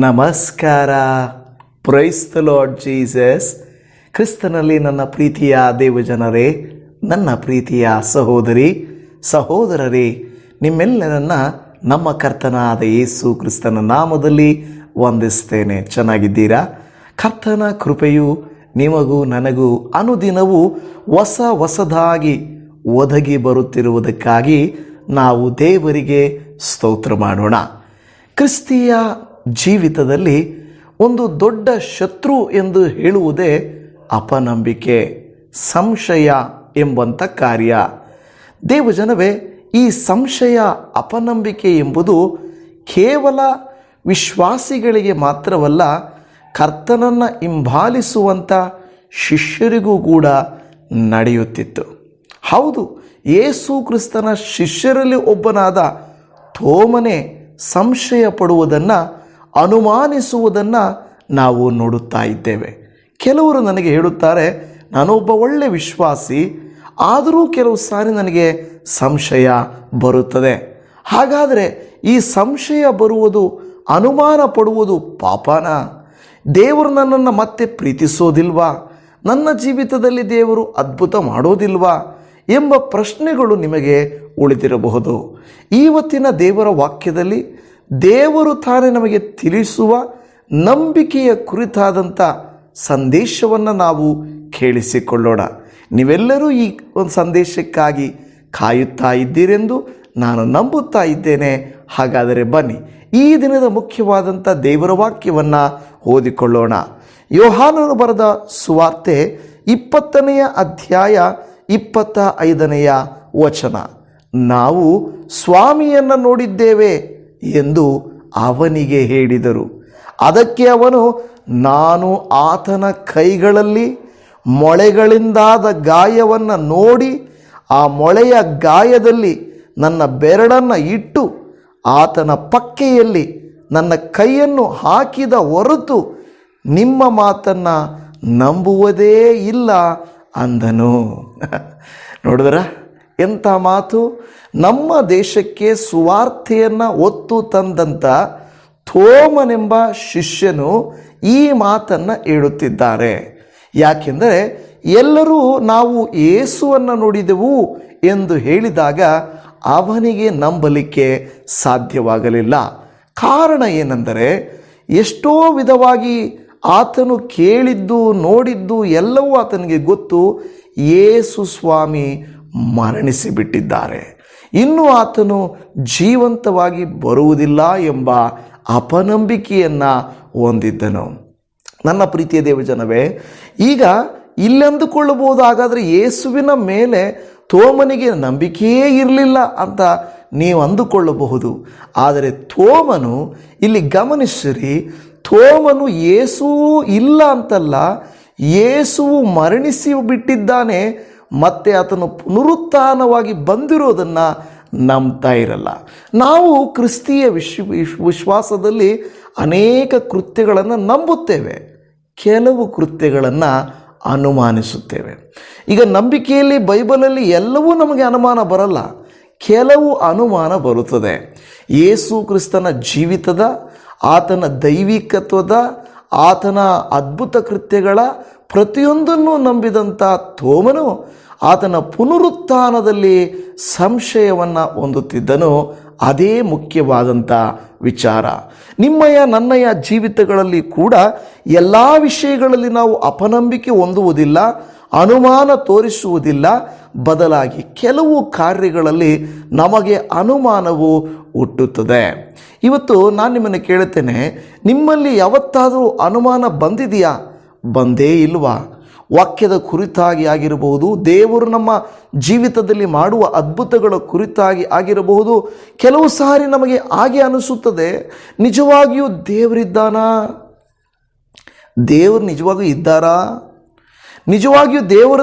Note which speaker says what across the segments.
Speaker 1: ನಮಸ್ಕಾರ. Praise the lord Jesus. ಕ್ರಿಸ್ತನಲ್ಲಿ ನನ್ನ ಪ್ರೀತಿಯ ದೇವಜನರೇ, ನನ್ನ ಪ್ರೀತಿಯ ಸಹೋದರಿ ಸಹೋದರರೇ, ನಿಮ್ಮೆಲ್ಲರನ್ನ ನಮ್ಮ ಕರ್ತನಾದ ಯೇಸು ಕ್ರಿಸ್ತನ ನಾಮದಲ್ಲಿ ವಂದಿಸ್ತೇನೆ. ಚೆನ್ನಾಗಿದ್ದೀರಾ? ಕರ್ತನ ಕೃಪೆಯು ನಿಮಗೂ ನನಗೂ ಅನುದಿನವೂ ಹೊಸದಾಗಿ ಒದಗಿ ಬರುತ್ತಿರುವುದಕ್ಕಾಗಿ ನಾವು ದೇವರಿಗೆ ಸ್ತೋತ್ರ ಮಾಡೋಣ. ಕ್ರಿಸ್ತಿಯ ಜೀವಿತದಲ್ಲಿ ಒಂದು ದೊಡ್ಡ ಶತ್ರು ಎಂದು ಹೇಳುವುದೇ ಅಪನಂಬಿಕೆ, ಸಂಶಯ ಎಂಬಂಥ ಕಾರ್ಯ. ದೇವಜನವೇ, ಈ ಸಂಶಯ, ಅಪನಂಬಿಕೆ ಎಂಬುದು ಕೇವಲ ವಿಶ್ವಾಸಿಗಳಿಗೆ ಮಾತ್ರವಲ್ಲ, ಕರ್ತನನ್ನು ಹಿಂಬಾಲಿಸುವಂಥ ಶಿಷ್ಯರಿಗೂ ಕೂಡ ನಡೆಯುತ್ತಿತ್ತು. ಹೌದು, ಯೇಸು ಕ್ರಿಸ್ತನ ಶಿಷ್ಯರಲ್ಲಿ ಒಬ್ಬನಾದ ತೋಮನೇ ಸಂಶಯ ಪಡುವುದನ್ನು, ಅನುಮಾನಿಸುವುದನ್ನು ನಾವು ನೋಡುತ್ತಾ ಇದ್ದೇವೆ. ಕೆಲವರು ನನಗೆ ಹೇಳುತ್ತಾರೆ, ನಾನೊಬ್ಬ ಒಳ್ಳೆ ವಿಶ್ವಾಸಿ, ಆದರೂ ಕೆಲವು ಸಾರಿ ನನಗೆ ಸಂಶಯ ಬರುತ್ತದೆ. ಹಾಗಾದರೆ ಈ ಸಂಶಯ ಬರುವುದು, ಅನುಮಾನ ಪಡುವುದು ಪಾಪನಾ? ದೇವರು ನನ್ನನ್ನು ಮತ್ತೆ ಪ್ರೀತಿಸೋದಿಲ್ವಾ? ನನ್ನ ಜೀವಿತದಲ್ಲಿ ದೇವರು ಅದ್ಭುತ ಮಾಡೋದಿಲ್ವಾ ಎಂಬ ಪ್ರಶ್ನೆಗಳು ನಿಮಗೆ ಉಳಿದಿರಬಹುದು. ಇವತ್ತಿನ ದೇವರ ವಾಕ್ಯದಲ್ಲಿ ದೇವರು ತಾನೇ ನಮಗೆ ತಿಳಿಸುವ ನಂಬಿಕೆಯ ಕುರಿತಾದಂಥ ಸಂದೇಶವನ್ನು ನಾವು ಕೇಳಿಸಿಕೊಳ್ಳೋಣ. ನೀವೆಲ್ಲರೂ ಈ ಒಂದು ಸಂದೇಶಕ್ಕಾಗಿ ಕಾಯುತ್ತಾ ಇದ್ದೀರೆಂದು ನಾನು ನಂಬುತ್ತಾ ಇದ್ದೇನೆ. ಹಾಗಾದರೆ ಬನ್ನಿ, ಈ ದಿನದ ಮುಖ್ಯವಾದಂಥ ದೇವರ ವಾಕ್ಯವನ್ನು ಓದಿಕೊಳ್ಳೋಣ. ಯೋಹಾನನು ಬರೆದ ಸುವಾರ್ತೆ 20ನೇ ಅಧ್ಯಾಯ 25ನೇ ವಚನ. ನಾವು ಸ್ವಾಮಿಯನ್ನು ನೋಡಿದ್ದೇವೆ ಎಂದು ಅವನಿಗೆ ಹೇಳಿದರು. ಅದಕ್ಕೆ ಅವನು, ನಾನು ಆತನ ಕೈಗಳಲ್ಲಿ ಮೊಳೆಗಳಿಂದಾದ ಗಾಯವನ್ನು ನೋಡಿ, ಆ ಮೊಳೆಯ ಗಾಯದಲ್ಲಿ ನನ್ನ ಬೆರಳನ್ನು ಇಟ್ಟು ಆತನ ಪಕ್ಕೆಯಲ್ಲಿ ನನ್ನ ಕೈಯನ್ನು ಹಾಕಿದ ಹೊರತು ನಿಮ್ಮ ಮಾತನ್ನು ನಂಬುವುದೇ ಇಲ್ಲ ಅಂದನು. ನೋಡಿದ್ರ ಎಂಥ ಮಾತು! ನಮ್ಮ ದೇಶಕ್ಕೆ ಸುವಾರ್ತೆಯನ್ನು ಹೊತ್ತು ತಂದಂಥ ಥೋಮನೆಂಬ ಶಿಷ್ಯನು ಈ ಮಾತನ್ನು ಹೇಳುತ್ತಿದ್ದಾರೆ. ಯಾಕೆಂದರೆ ಎಲ್ಲರೂ ನಾವು ಯೇಸುವನ್ನು ನೋಡಿದೆವು ಎಂದು ಹೇಳಿದಾಗ ಅವನಿಗೆ ನಂಬಲಿಕ್ಕೆ ಸಾಧ್ಯವಾಗಲಿಲ್ಲ. ಕಾರಣ ಏನೆಂದರೆ, ಎಷ್ಟೋ ವಿಧವಾಗಿ ಆತನು ಕೇಳಿದ್ದು ನೋಡಿದ್ದು ಎಲ್ಲವೂ ಆತನಿಗೆ ಗೊತ್ತು. ಯೇಸು ಸ್ವಾಮಿ ಮರಣಿಸಿಬಿಟ್ಟಿದ್ದಾರೆ, ಇನ್ನು ಆತನು ಜೀವಂತವಾಗಿ ಬರುವುದಿಲ್ಲ ಎಂಬ ಅಪನಂಬಿಕೆಯನ್ನು ಹೊಂದಿದ್ದನು. ನನ್ನ ಪ್ರೀತಿಯ ದೇವಜನವೇ, ಈಗ ಇಲ್ಲೆಂದುಕೊಳ್ಳಬಹುದು, ಹಾಗಾದರೆ ಯೇಸುವಿನ ಮೇಲೆ ಥೋಮನಿಗೆ ನಂಬಿಕೆಯೇ ಇರಲಿಲ್ಲ ಅಂತ ನೀವು ಅಂದುಕೊಳ್ಳಬಹುದು. ಆದರೆ ಥೋಮನು, ಇಲ್ಲಿ ಗಮನಿಸಿರಿ, ಥೋಮನು ಯೇಸುವು ಇಲ್ಲ ಅಂತಲ್ಲ, ಯೇಸುವು ಮರಣಿಸಿ ಬಿಟ್ಟಿದ್ದಾನೆ, ಮತ್ತೆ ಆತನು ಪುನರುತ್ಥಾನವಾಗಿ ಬಂದಿರೋದನ್ನು ನಂಬ್ತಾ ಇರಲ್ಲ. ನಾವು ಕ್ರಿಸ್ತಿಯ ವಿಶ್ವಾಸದಲ್ಲಿ ಅನೇಕ ಕೃತ್ಯಗಳನ್ನು ನಂಬುತ್ತೇವೆ, ಕೆಲವು ಕೃತ್ಯಗಳನ್ನು ಅನುಮಾನಿಸುತ್ತೇವೆ. ಈಗ ನಂಬಿಕೆಯಲ್ಲಿ, ಬೈಬಲಲ್ಲಿ ಎಲ್ಲವೂ ನಮಗೆ ಅನುಮಾನ ಬರಲ್ಲ, ಕೆಲವು ಅನುಮಾನ ಬರುತ್ತದೆ. ಯೇಸು ಕ್ರಿಸ್ತನ ಜೀವಿತದ, ಆತನ ದೈವಿಕತ್ವದ, ಆತನ ಅದ್ಭುತ ಕೃತ್ಯಗಳ ಪ್ರತಿಯೊಂದನ್ನು ನಂಬಿದಂಥ ಥೋಮನು ಆತನ ಪುನರುತ್ಥಾನದಲ್ಲಿ ಸಂಶಯವನ್ನು ಹೊಂದುತ್ತಿದ್ದನು. ಅದೇ ಮುಖ್ಯವಾದಂಥ ವಿಚಾರ. ನಿಮ್ಮಯ ನನ್ನಯ ಜೀವಿತಗಳಲ್ಲಿ ಕೂಡ ಎಲ್ಲ ವಿಷಯಗಳಲ್ಲಿ ನಾವು ಅಪನಂಬಿಕೆ ಹೊಂದುವುದಿಲ್ಲ, ಅನುಮಾನ ತೋರಿಸುವುದಿಲ್ಲ. ಬದಲಾಗಿ ಕೆಲವು ಕಾರ್ಯಗಳಲ್ಲಿ ನಮಗೆ ಅನುಮಾನವು ಹುಟ್ಟುತ್ತದೆ. ಇವತ್ತು ನಾನು ನಿಮ್ಮನ್ನು ಕೇಳುತ್ತೇನೆ, ನಿಮ್ಮಲ್ಲಿ ಯಾವತ್ತಾದರೂ ಅನುಮಾನ ಬಂದಿದೆಯಾ? ಬಂದೇ ಇಲ್ವಾ? ವಾಕ್ಯದ ಕುರಿತಾಗಿ ಆಗಿರಬಹುದು, ದೇವರು ನಮ್ಮ ಜೀವಿತದಲ್ಲಿ ಮಾಡುವ ಅದ್ಭುತಗಳ ಕುರಿತಾಗಿ ಆಗಿರಬಹುದು. ಕೆಲವು ಸಾರಿ ನಮಗೆ ಹಾಗೆ ಅನಿಸುತ್ತದೆ, ನಿಜವಾಗಿಯೂ ದೇವರಿದ್ದಾನಾ? ದೇವರು ನಿಜವಾಗಿಯೂ ಇದ್ದಾರಾ? ನಿಜವಾಗಿಯೂ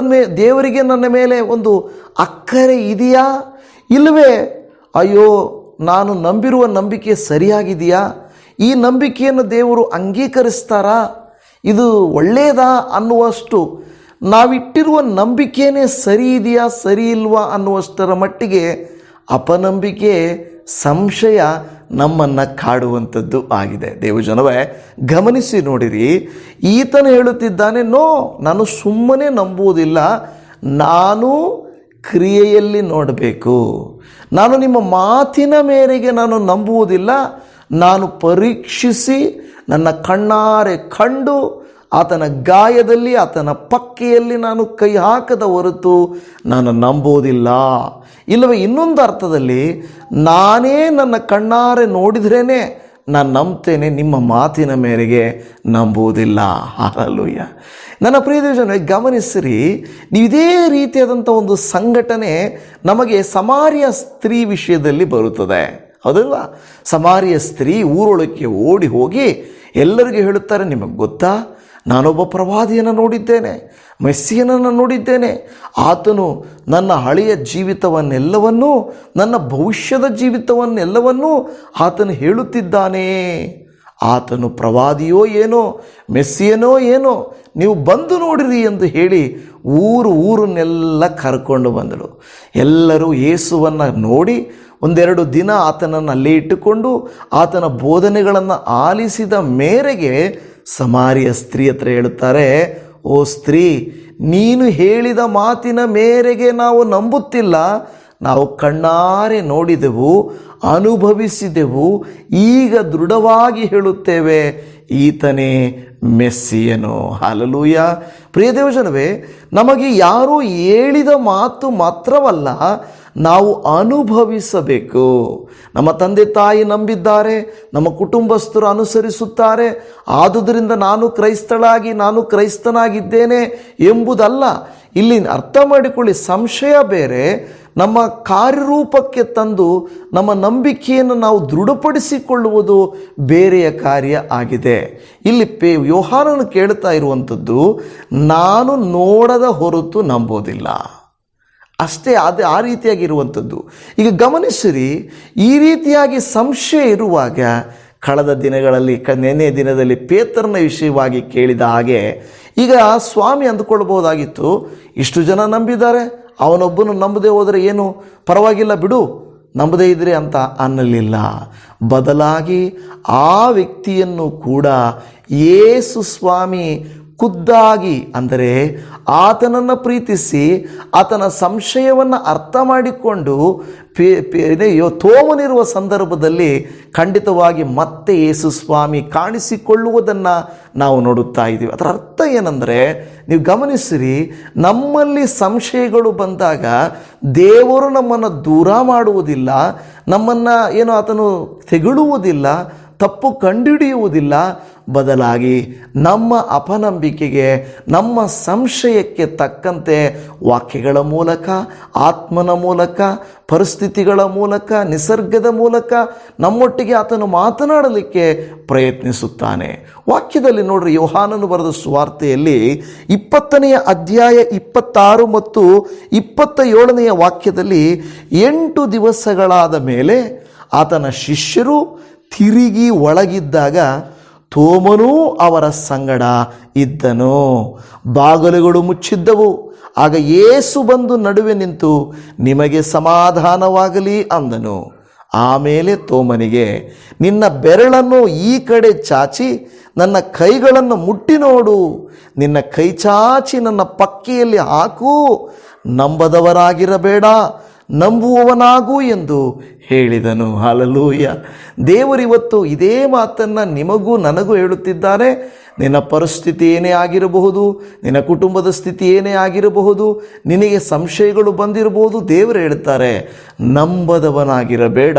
Speaker 1: ದೇವರಿಗೆ ನನ್ನ ಮೇಲೆ ಒಂದು ಅಕ್ಕರೆ ಇದೆಯಾ? ಇಲ್ಲವೇ ಅಯ್ಯೋ, ನಾನು ನಂಬಿರುವ ನಂಬಿಕೆ ಸರಿಯಾಗಿದೆಯಾ? ಈ ನಂಬಿಕೆಯನ್ನು ದೇವರು ಅಂಗೀಕರಿಸ್ತಾರಾ? ಇದು ಒಳ್ಳೆಯದಾ ಅನ್ನುವಷ್ಟು ನಾವಿಟ್ಟಿರುವ ನಂಬಿಕೆಯೇ ಸರಿ ಇದೆಯಾ, ಸರಿ ಇಲ್ವಾ ಅನ್ನುವಷ್ಟರ ಮಟ್ಟಿಗೆ ಅಪನಂಬಿಕೆ ಸಂಶಯ ನಮ್ಮನ್ನು ಕಾಡುವಂಥದ್ದು ಆಗಿದೆ. ದೇವಜನವೇ, ಗಮನಿಸಿ ನೋಡಿರಿ, ಈತನು ಹೇಳುತ್ತಿದ್ದಾನೆ, ನೋ, ನಾನು ಸುಮ್ಮನೆ ನಂಬುವುದಿಲ್ಲ, ನಾನು ಕ್ರಿಯೆಯಲ್ಲಿ ನೋಡಬೇಕು. ನಾನು ನಿಮ್ಮ ಮಾತಿನ ಮೇರೆಗೆ ನಾನು ನಂಬುವುದಿಲ್ಲ, ನಾನು ಪರೀಕ್ಷಿಸಿ ನನ್ನ ಕಣ್ಣಾರೆ ಕಂಡು ಆತನ ಗಾಯದಲ್ಲಿ, ಆತನ ಪಕ್ಕೆಯಲ್ಲಿ ನಾನು ಕೈ ಹಾಕದ ಹೊರತು ನಾನು ನಂಬುವುದಿಲ್ಲ. ಇಲ್ಲವೇ ಇನ್ನೊಂದು ಅರ್ಥದಲ್ಲಿ, ನಾನೇ ನನ್ನ ಕಣ್ಣಾರೆ ನೋಡಿದ್ರೇ ನಾನು ನಂಬ್ತೇನೆ, ನಿಮ್ಮ ಮಾತಿನ ಮೇರೆಗೆ ನಂಬುವುದಿಲ್ಲ. ಹಲ್ಲೆಲೂಯ. ನನ್ನ ಪ್ರಿಯ ದೇವಜನರೇ, ಗಮನಿಸಿರಿ, ಇದೇ ರೀತಿಯಾದಂಥ ಒಂದು ಸಂಘಟನೆ ನಮಗೆ ಸಮಾರ್ಯ ಸ್ತ್ರೀ ವಿಷಯದಲ್ಲಿ ಬರುತ್ತದೆ, ಹೌದಲ್ವಾ? ಸಮಾರ್ಯ ಸ್ತ್ರೀ ಊರೊಳಕ್ಕೆ ಓಡಿ ಹೋಗಿ ಎಲ್ಲರಿಗೂ ಹೇಳುತ್ತಾರೆ, ನಿಮಗೆ ಗೊತ್ತಾ, ನಾನೊಬ್ಬ ಪ್ರವಾದಿಯನ್ನು ನೋಡಿದ್ದೇನೆ, ಮೆಸ್ಸಿಯನನ್ನು ನೋಡಿದ್ದೇನೆ, ಆತನು ನನ್ನ ಹಳೆಯ ಜೀವಿತವನ್ನೆಲ್ಲವನ್ನೂ, ನನ್ನ ಭವಿಷ್ಯದ ಜೀವಿತವನ್ನೆಲ್ಲವನ್ನೂ ಆತನು ಹೇಳುತ್ತಿದ್ದಾನೆ. ಆತನು ಪ್ರವಾದಿಯೋ ಏನೋ, ಮೆಸ್ಸಿಯನೋ ಏನೋ, ನೀವು ಬಂದು ನೋಡಿರಿ ಎಂದು ಹೇಳಿ ಊರನ್ನೆಲ್ಲ ಕರ್ಕೊಂಡು ಬಂದಳು. ಎಲ್ಲರೂ ಯೇಸುವನ್ನು ನೋಡಿ ಒಂದೆರಡು ದಿನ ಆತನನ್ನು ಅಲ್ಲೇ ಇಟ್ಟುಕೊಂಡು ಆತನ ಬೋಧನೆಗಳನ್ನು ಆಲಿಸಿದ ಮೇರೆಗೆ ಸಮಾರ್ಯ ಸ್ತ್ರೀ ಹತ್ರ ಹೇಳುತ್ತಾರೆ, ಓ ಸ್ತ್ರೀ, ನೀನು ಹೇಳಿದ ಮಾತಿನ ಮೇರೆಗೆ ನಾವು ನಂಬುತ್ತಿಲ್ಲ, ನಾವು ಕಣ್ಣಾರೆ ನೋಡಿದೆವು, ಅನುಭವಿಸಿದೆವು, ಈಗ ದೃಢವಾಗಿ ಹೇಳುತ್ತೇವೆ, ಈತನೇ ಮೆಸ್ಸಿಯನು. ಹಲ್ಲೆಲೂಯ. ಪ್ರಿಯ ದೇವಜನವೇ, ನಮಗೆ ಯಾರೂ ಹೇಳಿದ ಮಾತು ಮಾತ್ರವಲ್ಲ, ನಾವು ಅನುಭವಿಸಬೇಕು. ನಮ್ಮ ತಂದೆ ತಾಯಿ ನಂಬಿದ್ದಾರೆ, ನಮ್ಮ ಕುಟುಂಬಸ್ಥರು ಅನುಸರಿಸುತ್ತಾರೆ, ಆದುದರಿಂದ ನಾನು ಕ್ರೈಸ್ತಳಾಗಿ ನಾನು ಕ್ರೈಸ್ತನಾಗಿದ್ದೇನೆ ಎಂಬುದಲ್ಲ. ಇಲ್ಲಿ ಅರ್ಥ ಮಾಡಿಕೊಳ್ಳಿ, ಸಂಶಯ ಬೇರೆ, ನಮ್ಮ ಕಾರ್ಯರೂಪಕ್ಕೆ ತಂದು ನಮ್ಮ ನಂಬಿಕೆಯನ್ನು ನಾವು ದೃಢಪಡಿಸಿಕೊಳ್ಳುವುದು ಬೇರೆಯ ಕಾರ್ಯ ಆಗಿದೆ. ಇಲ್ಲಿ ಯೋಹಾನನು ಕೇಳ್ತಾ ಇರುವಂಥದ್ದು, ನಾನು ನೋಡದ ಹೊರತು ನಂಬೋದಿಲ್ಲ, ಅಷ್ಟೇ. ಆ ರೀತಿಯಾಗಿರುವಂಥದ್ದು. ಈಗ ಗಮನಿಸಿರಿ, ಈ ರೀತಿಯಾಗಿ ಸಂಶಯ ಇರುವಾಗ ಕಳೆದ ದಿನಗಳಲ್ಲಿ ನೆನ್ನೆ ದಿನದಲ್ಲಿ ಪೇತ್ರನ ವಿಷಯವಾಗಿ ಕೇಳಿದ ಹಾಗೆ ಈಗ ಸ್ವಾಮಿ ಅಂದುಕೊಳ್ಬಹುದಾಗಿತ್ತು, ಇಷ್ಟು ಜನ ನಂಬಿದ್ದಾರೆ, ಅವನೊಬ್ಬನು ನಂಬದೇ ಹೋದರೆ ಏನು ಪರವಾಗಿಲ್ಲ ಬಿಡು, ನಂಬದೇ ಇದ್ರೆ ಅಂತ ಅನ್ನಲಿಲ್ಲ. ಬದಲಾಗಿ ಆ ವ್ಯಕ್ತಿಯನ್ನು ಕೂಡ ಯೇಸು ಸ್ವಾಮಿ ಖುದ್ದಾಗಿ, ಅಂದರೆ ಆತನನ್ನು ಪ್ರೀತಿಸಿ ಆತನ ಸಂಶಯವನ್ನು ಅರ್ಥ ಮಾಡಿಕೊಂಡು ತೋಮನಿರುವ ಸಂದರ್ಭದಲ್ಲಿ ಖಂಡಿತವಾಗಿ ಮತ್ತೆ ಯೇಸು ಸ್ವಾಮಿ ಕಾಣಿಸಿಕೊಳ್ಳುವುದನ್ನು ನಾವು ನೋಡುತ್ತಾ ಇದ್ದೀವಿ. ಅದರ ಅರ್ಥ ಏನಂದರೆ, ನೀವು ಗಮನಿಸಿರಿ, ನಮ್ಮಲ್ಲಿ ಸಂಶಯಗಳು ಬಂದಾಗ ದೇವರು ನಮ್ಮನ್ನು ದೂರ ಮಾಡುವುದಿಲ್ಲ, ನಮ್ಮನ್ನು ಆತನು ತೆಗಳುವುದಿಲ್ಲ, ತಪ್ಪು ಕಂಡುಹಿಡಿಯುವುದಿಲ್ಲ. ಬದಲಾಗಿ ನಮ್ಮ ಅಪನಂಬಿಕೆಗೆ, ನಮ್ಮ ಸಂಶಯಕ್ಕೆ ತಕ್ಕಂತೆ ವಾಕ್ಯಗಳ ಮೂಲಕ, ಆತ್ಮನ ಮೂಲಕ, ಪರಿಸ್ಥಿತಿಗಳ ಮೂಲಕ, ನಿಸರ್ಗದ ಮೂಲಕ ನಮ್ಮೊಟ್ಟಿಗೆ ಆತನು ಮಾತನಾಡಲಿಕ್ಕೆ ಪ್ರಯತ್ನಿಸುತ್ತಾನೆ. ವಾಕ್ಯದಲ್ಲಿ ನೋಡ್ರಿ, ಯೋಹಾನನು ಬರೆದ ಸುವಾರ್ತೆಯಲ್ಲಿ 20ನೇ ಅಧ್ಯಾಯ 26 ಮತ್ತು 27ನೇ ವಾಕ್ಯದಲ್ಲಿ, 8 ದಿವಸಗಳಾದ ಮೇಲೆ ಆತನ ಶಿಷ್ಯರು ತಿರುಗಿ ಒಳಗಿದ್ದಾಗ ತೋಮನೂ ಅವರ ಸಂಗಡ ಇದ್ದನು. ಬಾಗಿಲುಗಳು ಮುಚ್ಚಿದ್ದವು. ಆಗ ಯೇಸು ಬಂದು ನಡುವೆ ನಿಂತು, ನಿಮಗೆ ಸಮಾಧಾನವಾಗಲಿ ಅಂದನು. ಆಮೇಲೆ ತೋಮನಿಗೆ, ನಿನ್ನ ಬೆರಳನ್ನು ಈ ಕಡೆ ಚಾಚಿ ನನ್ನ ಕೈಗಳನ್ನು ಮುಟ್ಟಿ ನೋಡು, ನಿನ್ನ ಕೈ ಚಾಚಿ ನನ್ನ ಪಕ್ಕೆಯಲ್ಲಿ ಹಾಕು, ನಂಬದವರಾಗಿರಬೇಡ, ನಂಬುವವನಾಗು ಎಂದು ಹೇಳಿದನು. ಹಲ್ಲೆಲೂಯ. ದೇವರಿವತ್ತು ಇದೇ ಮಾತನ್ನು ನಿಮಗೂ ನನಗೂ ಹೇಳುತ್ತಿದ್ದಾರೆ. ನಿನ್ನ ಪರಿಸ್ಥಿತಿ ಏನೇ ಆಗಿರಬಹುದು, ನಿನ್ನ ಕುಟುಂಬದ ಸ್ಥಿತಿ ಏನೇ ಆಗಿರಬಹುದು, ನಿನಗೆ ಸಂಶಯಗಳು ಬಂದಿರಬಹುದು, ದೇವರು ಹೇಳ್ತಾರೆ, ನಂಬದವನಾಗಿರಬೇಡ,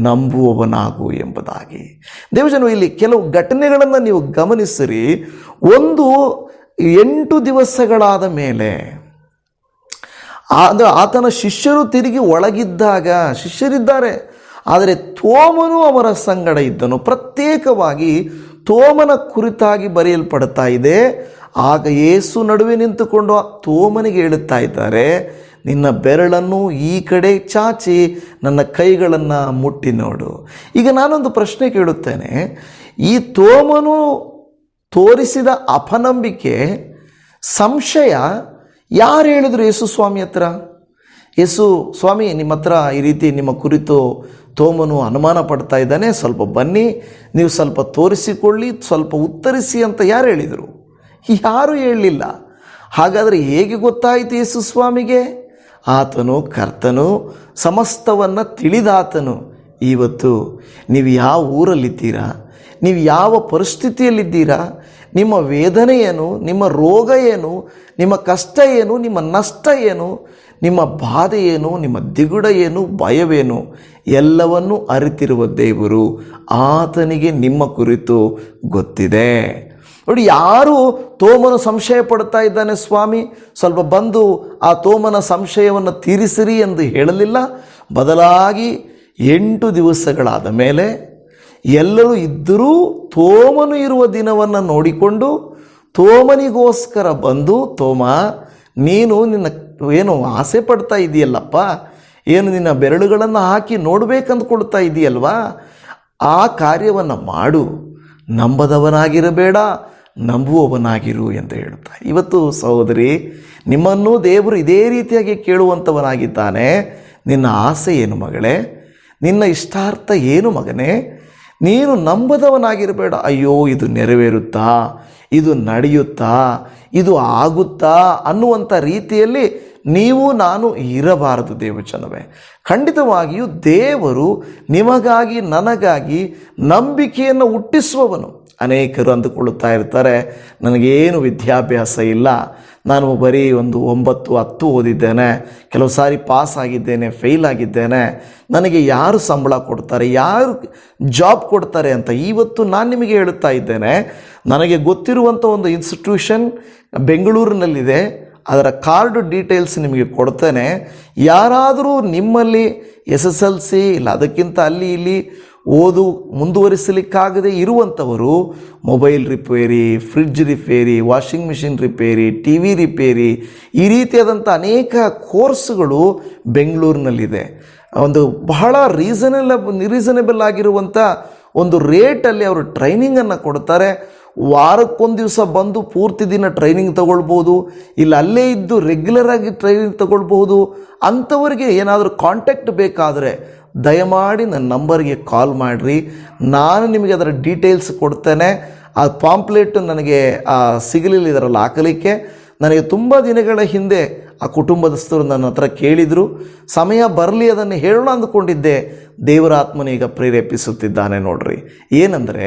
Speaker 1: ನಂಬುವವನಾಗು ಎಂಬುದಾಗಿ. ದೇವಜನ, ಇಲ್ಲಿ ಕೆಲವು ಘಟನೆಗಳನ್ನು ನೀವು ಗಮನಿಸಿರಿ. ಒಂದು 8 ದಿವಸಗಳಾದ ಮೇಲೆ ಆತನ ಶಿಷ್ಯರು ತಿರುಗಿ ಒಳಗಿದ್ದಾಗ, ಶಿಷ್ಯರಿದ್ದಾರೆ, ಆದರೆ ತೋಮನು ಅವರ ಸಂಗಡ ಇದ್ದನು. ಪ್ರತ್ಯೇಕವಾಗಿ ತೋಮನ ಕುರಿತಾಗಿ ಬರೆಯಲ್ಪಡ್ತಾ ಇದೆ. ಆಗ ಯೇಸು ನಡುವೆ ನಿಂತುಕೊಂಡು ತೋಮನಿಗೆ ಹೇಳುತ್ತಾ ಇದ್ದಾರೆ, ನಿನ್ನ ಬೆರಳನ್ನು ಈ ಕಡೆ ಚಾಚಿ ನನ್ನ ಕೈಗಳನ್ನು ಮುಟ್ಟಿ ನೋಡು. ಈಗ ನಾನೊಂದು ಪ್ರಶ್ನೆ ಕೇಳುತ್ತೇನೆ, ಈ ತೋಮನು ತೋರಿಸಿದ ಅಪನಂಬಿಕೆ, ಸಂಶಯ ಯಾರು ಹೇಳಿದ್ರು ಯೇಸು ಸ್ವಾಮಿ ಹತ್ರ? ಯೇಸು ಸ್ವಾಮಿ, ನಿಮ್ಮ ಹತ್ರ ಈ ರೀತಿ ನಿಮ್ಮ ಕುರಿತು ತೋಮನು ಅನುಮಾನ ಪಡ್ತಾ ಇದ್ದಾನೆ, ಸ್ವಲ್ಪ ಬನ್ನಿ, ನೀವು ಸ್ವಲ್ಪ ತೋರಿಸಿಕೊಳ್ಳಿ, ಸ್ವಲ್ಪ ಉತ್ತರಿಸಿ ಅಂತ ಯಾರು ಹೇಳಿದರು? ಯಾರೂ ಹೇಳಲಿಲ್ಲ. ಹಾಗಾದರೆ ಹೇಗೆ ಗೊತ್ತಾಯಿತು ಯೇಸು ಸ್ವಾಮಿಗೆ? ಆತನು ಕರ್ತನು, ಸಮಸ್ತವನ್ನು ತಿಳಿದಾತನು. ಇವತ್ತು ನೀವು ಯಾವ ಊರಲ್ಲಿದ್ದೀರಾ, ನೀವು ಯಾವ ಪರಿಸ್ಥಿತಿಯಲ್ಲಿದ್ದೀರಾ, ನಿಮ್ಮ ವೇದನೆ ಏನು, ನಿಮ್ಮ ರೋಗ ಏನು, ನಿಮ್ಮ ಕಷ್ಟ ಏನು, ನಿಮ್ಮ ನಷ್ಟ ಏನು, ನಿಮ್ಮ ಬಾಧೆ ಏನು, ನಿಮ್ಮ ದಿಗುಡ ಏನು, ಭಯವೇನು, ಎಲ್ಲವನ್ನೂ ಅರಿತಿರುವ ದೇವರು. ಆತನಿಗೆ ನಿಮ್ಮ ಕುರಿತು ಗೊತ್ತಿದೆ. ನೋಡಿ, ಯಾರು ತೋಮನು ಸಂಶಯ ಪಡ್ತಾ ಇದ್ದಾನೆ, ಸ್ವಾಮಿ ಸ್ವಲ್ಪ ಬಂದು ಆ ತೋಮನ ಸಂಶಯವನ್ನು ತೀರಿಸಿರಿ ಎಂದು ಹೇಳಲಿಲ್ಲ. ಬದಲಾಗಿ 8 ದಿವಸಗಳಾದ ಮೇಲೆ ಎಲ್ಲರೂ ಇದ್ದರೂ ತೋಮನು ಇರುವ ದಿನವನ್ನು ನೋಡಿಕೊಂಡು ತೋಮನಿಗೋಸ್ಕರ ಬಂದು, ತೋಮ ನೀನು ನಿನ್ನ ಏನು ಆಸೆ ಪಡ್ತಾ ಇದೆಯಲ್ಲಪ್ಪ, ಏನು ನಿನ್ನ ಬೆರಳುಗಳನ್ನು ಹಾಕಿ ನೋಡಬೇಕಂದ್ಕೊಳ್ತಾ ಇದೆಯಲ್ವಾ, ಆ ಕಾರ್ಯವನ್ನು ಮಾಡು, ನಂಬದವನಾಗಿರಬೇಡ, ನಂಬುವವನಾಗಿರು ಎಂದು ಹೇಳ್ತಾ. ಇವತ್ತು ಸಹೋದರಿ, ನಿಮ್ಮನ್ನು ದೇವರು ಇದೇ ರೀತಿಯಾಗಿ ಕೇಳುವಂಥವನಾಗಿದ್ದಾನೆ. ನಿನ್ನ ಆಸೆ ಏನು ಮಗಳೇ? ನಿನ್ನ ಇಷ್ಟಾರ್ಥ ಏನು ಮಗನೇ? ನೀನು ನಂಬದವನಾಗಿರಬೇಡ. ಅಯ್ಯೋ ಇದು ನೆರವೇರುತ್ತಾ, ಇದು ನಡೆಯುತ್ತಾ, ಇದು ಆಗುತ್ತಾ ಅನ್ನುವಂಥ ರೀತಿಯಲ್ಲಿ ನೀವು ನಾನು ಇರಬಾರದು ದೇವಜನವೇ. ಖಂಡಿತವಾಗಿಯೂ ದೇವರು ನಿಮಗಾಗಿ ನನಗಾಗಿ ನಂಬಿಕೆಯನ್ನು ಹುಟ್ಟಿಸುವವನು. ಅನೇಕರು ಅಂದುಕೊಳ್ಳುತ್ತಾ ಇರ್ತಾರೆ, ನನಗೇನು ವಿದ್ಯಾಭ್ಯಾಸ ಇಲ್ಲ, ನಾನು ಬರೀ ಒಂದು 9-10 ಓದಿದ್ದೇನೆ, ಕೆಲವು ಸಾರಿ ಪಾಸ್ ಆಗಿದ್ದೇನೆ, ಫೇಲ್ ಆಗಿದ್ದೇನೆ, ನನಗೆ ಯಾರು ಸಂಬಳ ಕೊಡ್ತಾರೆ, ಯಾರು ಜಾಬ್ ಕೊಡ್ತಾರೆ ಅಂತ. ಇವತ್ತು ನಾನು ನಿಮಗೆ ಹೇಳುತ್ತಾ ಇದ್ದೇನೆ, ನನಗೆ ಗೊತ್ತಿರುವಂಥ ಒಂದು ಇನ್ಸ್ಟಿಟ್ಯೂಷನ್ ಬೆಂಗಳೂರಿನಲ್ಲಿದೆ, ಅದರ ಕಾರ್ಡ್ ಡೀಟೇಲ್ಸ್ ನಿಮಗೆ ಕೊಡ್ತೇನೆ. ಯಾರಾದರೂ ನಿಮ್ಮಲ್ಲಿ SSLC ಇಲ್ಲ ಅದಕ್ಕಿಂತ ಅಲ್ಲಿ ಇಲ್ಲಿ ಓದು ಮುಂದುವರಿಸಲಿಕ್ಕಾಗದೆ ಇರುವಂಥವರು mobile repair, fridge repair, washing machine repair, T V repair, ಈ ರೀತಿಯಾದಂಥ ಅನೇಕ ಕೋರ್ಸ್ಗಳು ಬೆಂಗಳೂರಿನಲ್ಲಿದೆ. ಒಂದು ಬಹಳ ರೀಸನೇಬಲ್ ಆಗಿರುವಂಥ ಒಂದು ರೇಟಲ್ಲಿ ಅವರು ಟ್ರೈನಿಂಗನ್ನು ಕೊಡ್ತಾರೆ. ವಾರಕ್ಕೊಂದು ದಿವಸ ಬಂದು ಪೂರ್ತಿ ದಿನ ಟ್ರೈನಿಂಗ್ ತಗೊಳ್ಬೋದು, ಇಲ್ಲ ಅಲ್ಲೇ ಇದ್ದು ರೆಗ್ಯುಲರಾಗಿ ಟ್ರೈನಿಂಗ್ ತಗೊಳ್ಬಹುದು. ಅಂಥವರಿಗೆ ಏನಾದರೂ ಕಾಂಟ್ಯಾಕ್ಟ್ ಬೇಕಾದರೆ ದಯಮಾಡಿ ನನ್ನ ನಂಬರ್ಗೆ ಕಾಲ್ ಮಾಡಿರಿ, ನಾನು ನಿಮಗೆ ಅದರ ಡೀಟೇಲ್ಸ್ ಕೊಡ್ತೇನೆ. ಆ ಪಾಂಪ್ಲೆಟ್ ನನಗೆ ಸಿಗಲಿಲ್ಲ ಇದರಲ್ಲಿ ಹಾಕಲಿಕ್ಕೆ. ನನಗೆ ತುಂಬ ದಿನಗಳ ಹಿಂದೆ ಆ ಕುಟುಂಬದಸ್ಥರು ನನ್ನ ಹತ್ರ ಕೇಳಿದರು, ಸಮಯ ಬರಲಿ ಅದನ್ನು ಹೇಳೋಣ ಅಂದುಕೊಂಡಿದ್ದೆ. ದೇವರ ಆತ್ಮನ ಈಗ ಪ್ರೇರೇಪಿಸುತ್ತಿದ್ದಾನೆ ನೋಡ್ರಿ. ಏನಂದರೆ,